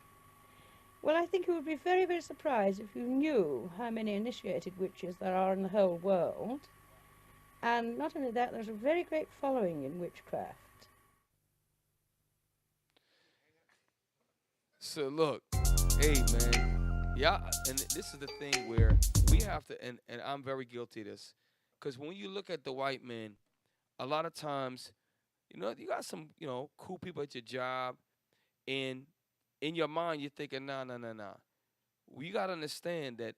Well, I think you would be very, very surprised if you knew how many initiated witches there are in the whole world. And not only that, there's a very great following in witchcraft. So look, hey man, yeah, and this is the thing where we have to, and I'm very guilty of this, because when you look at the white man, a lot of times, you got some, cool people at your job, and in your mind you're thinking, nah. Well, you got to understand that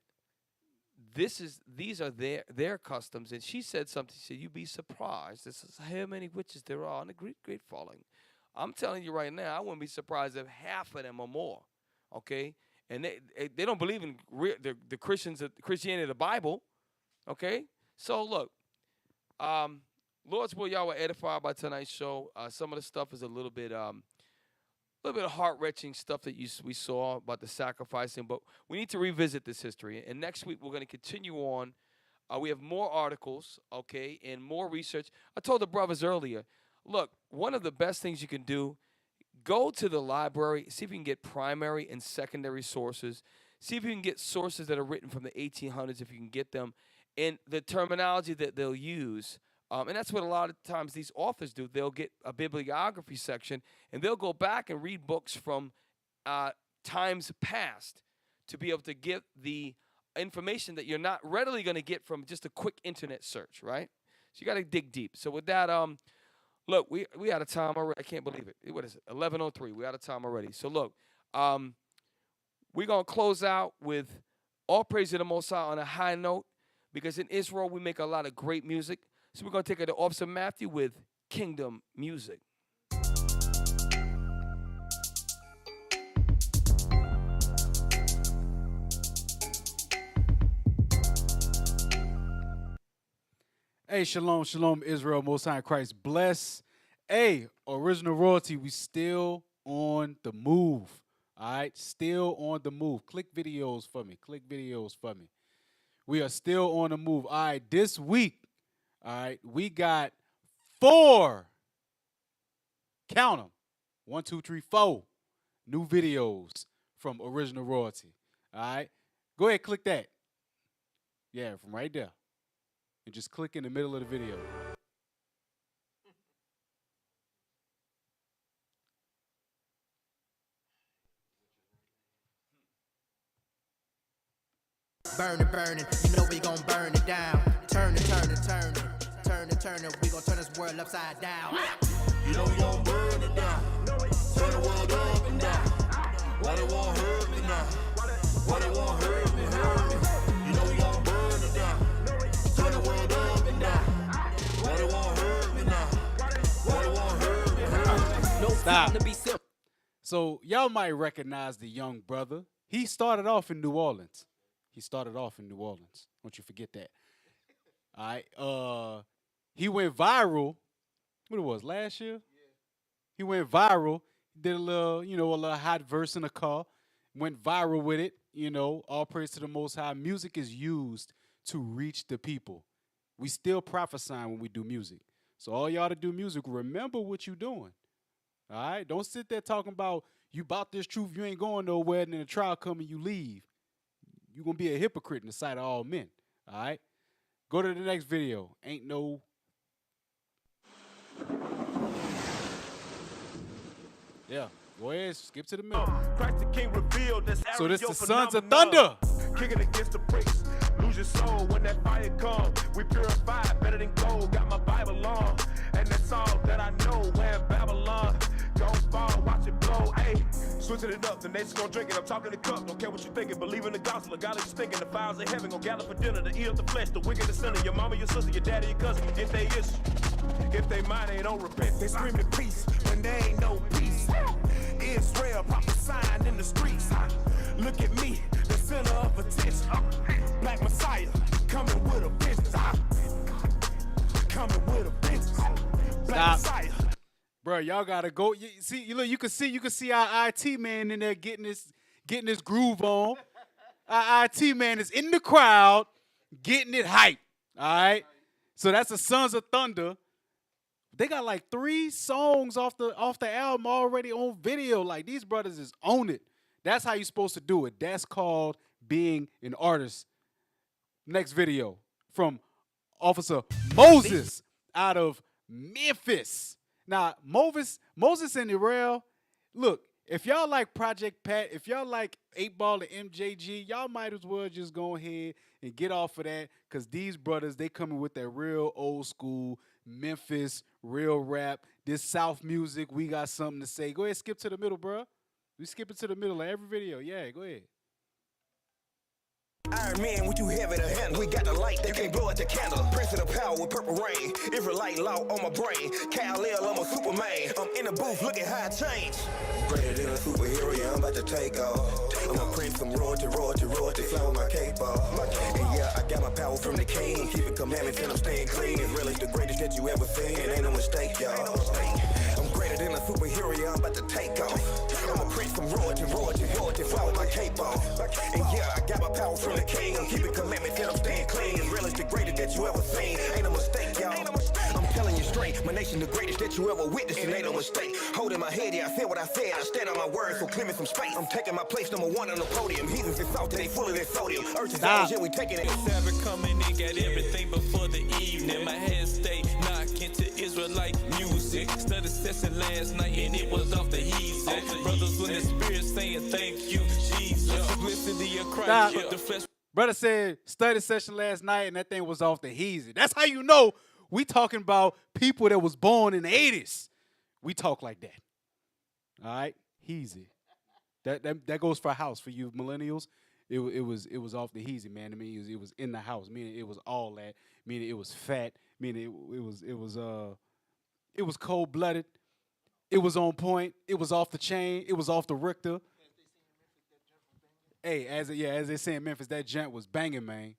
these are their customs. And she said something. She said, "You'd be surprised. This is how many witches there are in the great following." I'm telling you right now, I wouldn't be surprised if half of them or more. Okay, and they don't believe in the Christianity of the Bible. Okay, so look, Lord's will, y'all were edified by tonight's show. Some of the stuff is a little bit of heart-wrenching stuff that we saw about the sacrificing, but we need to revisit this history. And next week we're going to continue on. We have more articles, okay, and more research. I told the brothers earlier, look, one of the best things you can do, go to the library, see if you can get primary and secondary sources. See if you can get sources that are written from the 1800s, if you can get them, and the terminology that they'll use. And that's what a lot of times these authors do. They'll get a bibliography section, and they'll go back and read books from times past to be able to get the information that you're not readily going to get from just a quick internet search, right? So you got to dig deep. So with that, look, we out of time already. I can't believe it. What is it? 11:03. We out of time already. So look, we're going to close out with all praise to the Most High on a high note, because in Israel we make a lot of great music. So we're going to take it to Officer Matthew with Kingdom Music. Hey, shalom, Israel, Most High in Christ bless. Hey, original royalty, we still on the move. All right, still on the move. Click videos for me. We are still on the move. All right, this week, all right, we got 4, count them, 1, 2, 3, 4 new videos from original royalty. All right, go ahead, click that. Yeah, from right there. And just click in the middle of the video. Burn it, you know we gon' burn it down. Turn it, we gon' turn this world upside down. You know we gon' burn it down. Turn the world up and down. Why they won't hurt me now? Why they won't hurt me, You know we gon' burn it down. Turn the world up and down. Why they won't hurt me now? Why they won't hurt me, No Stop. to be simple. So y'all might recognize the young brother. He started off in New Orleans. Don't you forget that. All right. He went viral. What it was, last year? Yeah. He went viral. Did a little hot verse in a car. Went viral with it. All praise to the Most High. Music is used to reach the people. We still prophesying when we do music. So all y'all to do music, remember what you doing. All right? Don't sit there talking about you about this truth, you ain't going nowhere, and then the trial come and you leave. You're going to be a hypocrite in the sight of all men. All right? Go to the next video. Ain't no... Yeah. Go ahead. Skip to the middle. Christ the King revealed this. So this the Sons of Thunder. Kicking against the pricks. Lose your soul when that fire comes. We purify better than gold. Got my Bible on. And that's all that I know. Where in Babylon. Don't fall, watch it blow. Ayy, switching it up. The nation's gonna drink it. I'm talking the cup. Don't care what you thinking. Believe in the gospel. The God is thinking. The fires of heaven. Go gather for dinner. To eat up the flesh. The wicked, the sinner. Your mama, your sister, your daddy, your cousin. If they issue. If they mind, they don't repent. They screaming peace when there ain't no peace. Israel prophesying in the streets. Look at me, the center of attention. Black Messiah coming with a vengeance. Coming with a vengeance. Black Messiah. Bro, y'all gotta go. You can see our IT man in there getting this groove on. Our IT man is in the crowd, getting it hype. All right. So that's the Sons of Thunder. They got like 3 songs off the album already on video. Like these brothers is on it. That's how you're supposed to do it. That's called being an artist. Next video from Officer Moses out of Memphis. Now, Moses and Irel, look, if y'all like Project Pat, if y'all like 8 Ball and MJG, y'all might as well just go ahead and get off of that because these brothers, they coming with that real old school Memphis, real rap, this South music. We got something to say. Go ahead, skip to the middle, bro. We skip it to the middle of every video. Yeah, go ahead. Iron Man, we too heavy to handle. We got the light, they can't blow out the candle. Prince of the power with purple rain. Israelite law on my brain. Kal-El, I'm a Superman. I'm in the booth, look at how I change. Greater than a superhero, yeah, I'm about to take off. I'm a prince from royalty, fly with my cape off. And yeah, I got my power from the king. Keeping commandments and I'm staying clean. Israel is the greatest that you ever seen. Ain't no mistake, y'all. I'm greater than a superhero, yeah, I'm about to take off. I'm a prince from royalty, fly with my cape off. And yeah, I got my power from the king. I'm keeping commandments and I'm staying clean. Israel is the greatest that you ever seen. Ain't no mistake, y'all. I'm telling you straight, my nation the greatest that you ever witnessed, and ain't no mistake. Holding my head, yeah, I said what I said. I stand on my word, so clear me some space. I'm taking my place, number 1 on the podium. Heathens is salty, they full of their sodium. Earth is ours, yeah, we taking it. Sabbath coming in, got everything before the evening. My head stay knocking to Israelite music. Studied session last night, and it was off the easy. Brothers in the spirit saying thank you, Jesus. Simplicity of Christ, but the flesh. Brother said study session last night and that thing was off the heezy. That's how you know we talking about people that was born in the 80s. We talk like that. All right? Heezy. That goes for a house for you millennials. It was off the heezy, man. I mean it was in the house, meaning it was all that, meaning it was fat, meaning it was cold-blooded. It was on point. It was off the chain. It was off the Richter. Hey, as they say in Memphis, that gent was banging, man.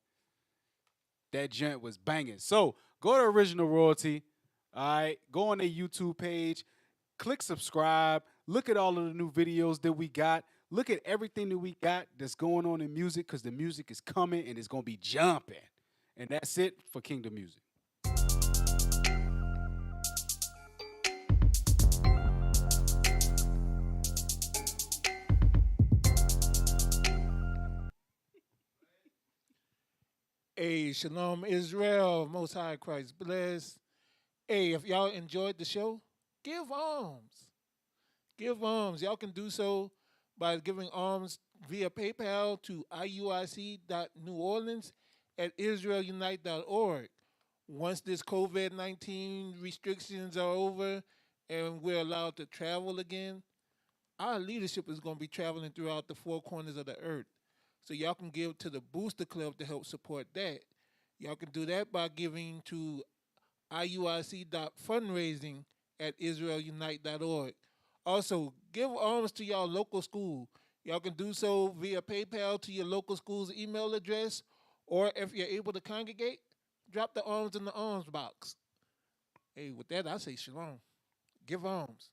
That gent was banging. So go to Original Royalty. All right, go on their YouTube page, click subscribe, look at all of the new videos that we got. Look at everything that we got that's going on in music because the music is coming and it's gonna be jumping. And that's it for Kingdom Music. Hey, Shalom Israel, Most High Christ bless. Hey, if y'all enjoyed the show, give alms. Give alms. Y'all can do so by giving alms via PayPal to iuic.neworleans@israelunite.org. Once this COVID-19 restrictions are over and we're allowed to travel again, our leadership is going to be traveling throughout the 4 corners of the earth. So y'all can give to the Booster Club to help support that. Y'all can do that by giving to iuic.fundraising@israelunite.org. Also, give alms to y'all local school. Y'all can do so via PayPal to your local school's email address, or if you're able to congregate, drop the alms in the alms box. Hey, with that, I say shalom. Give alms.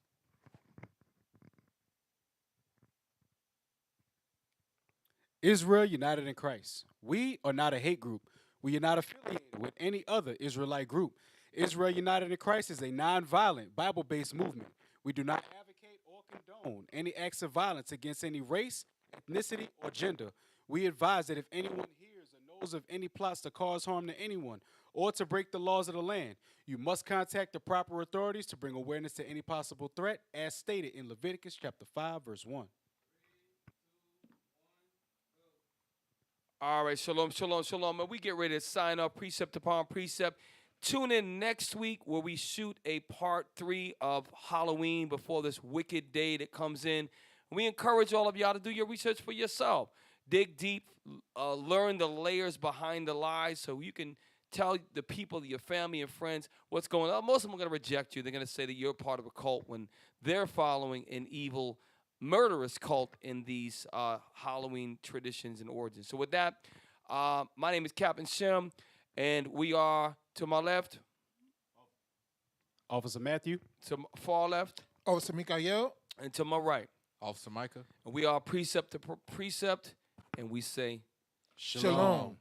Israel united in Christ. We are not a hate group. We are not affiliated with any other Israelite group. Israel United in Christ is a nonviolent, Bible-based movement. We do not advocate or condone any acts of violence against any race, ethnicity, or gender. We advise that if anyone hears or knows of any plots to cause harm to anyone or to break the laws of the land, you must contact the proper authorities to bring awareness to any possible threat, as stated in Leviticus chapter 5, verse 1. All right, shalom, shalom, shalom. And we get ready to sign up precept upon precept. Tune in next week where we shoot a part 3 of Halloween before this wicked day that comes in. We encourage all of y'all to do your research for yourself. Dig deep, learn the layers behind the lies so you can tell the people, your family and friends what's going on. Most of them are going to reject you. They're going to say that you're part of a cult when they're following an evil murderous cult in these Halloween traditions and origins. So with that, my name is Captain Shem, and we are to my left, Officer Matthew. To far left, Officer Mikael. And to my right, Officer Micah. And we are precept to precept, and we say Shalom.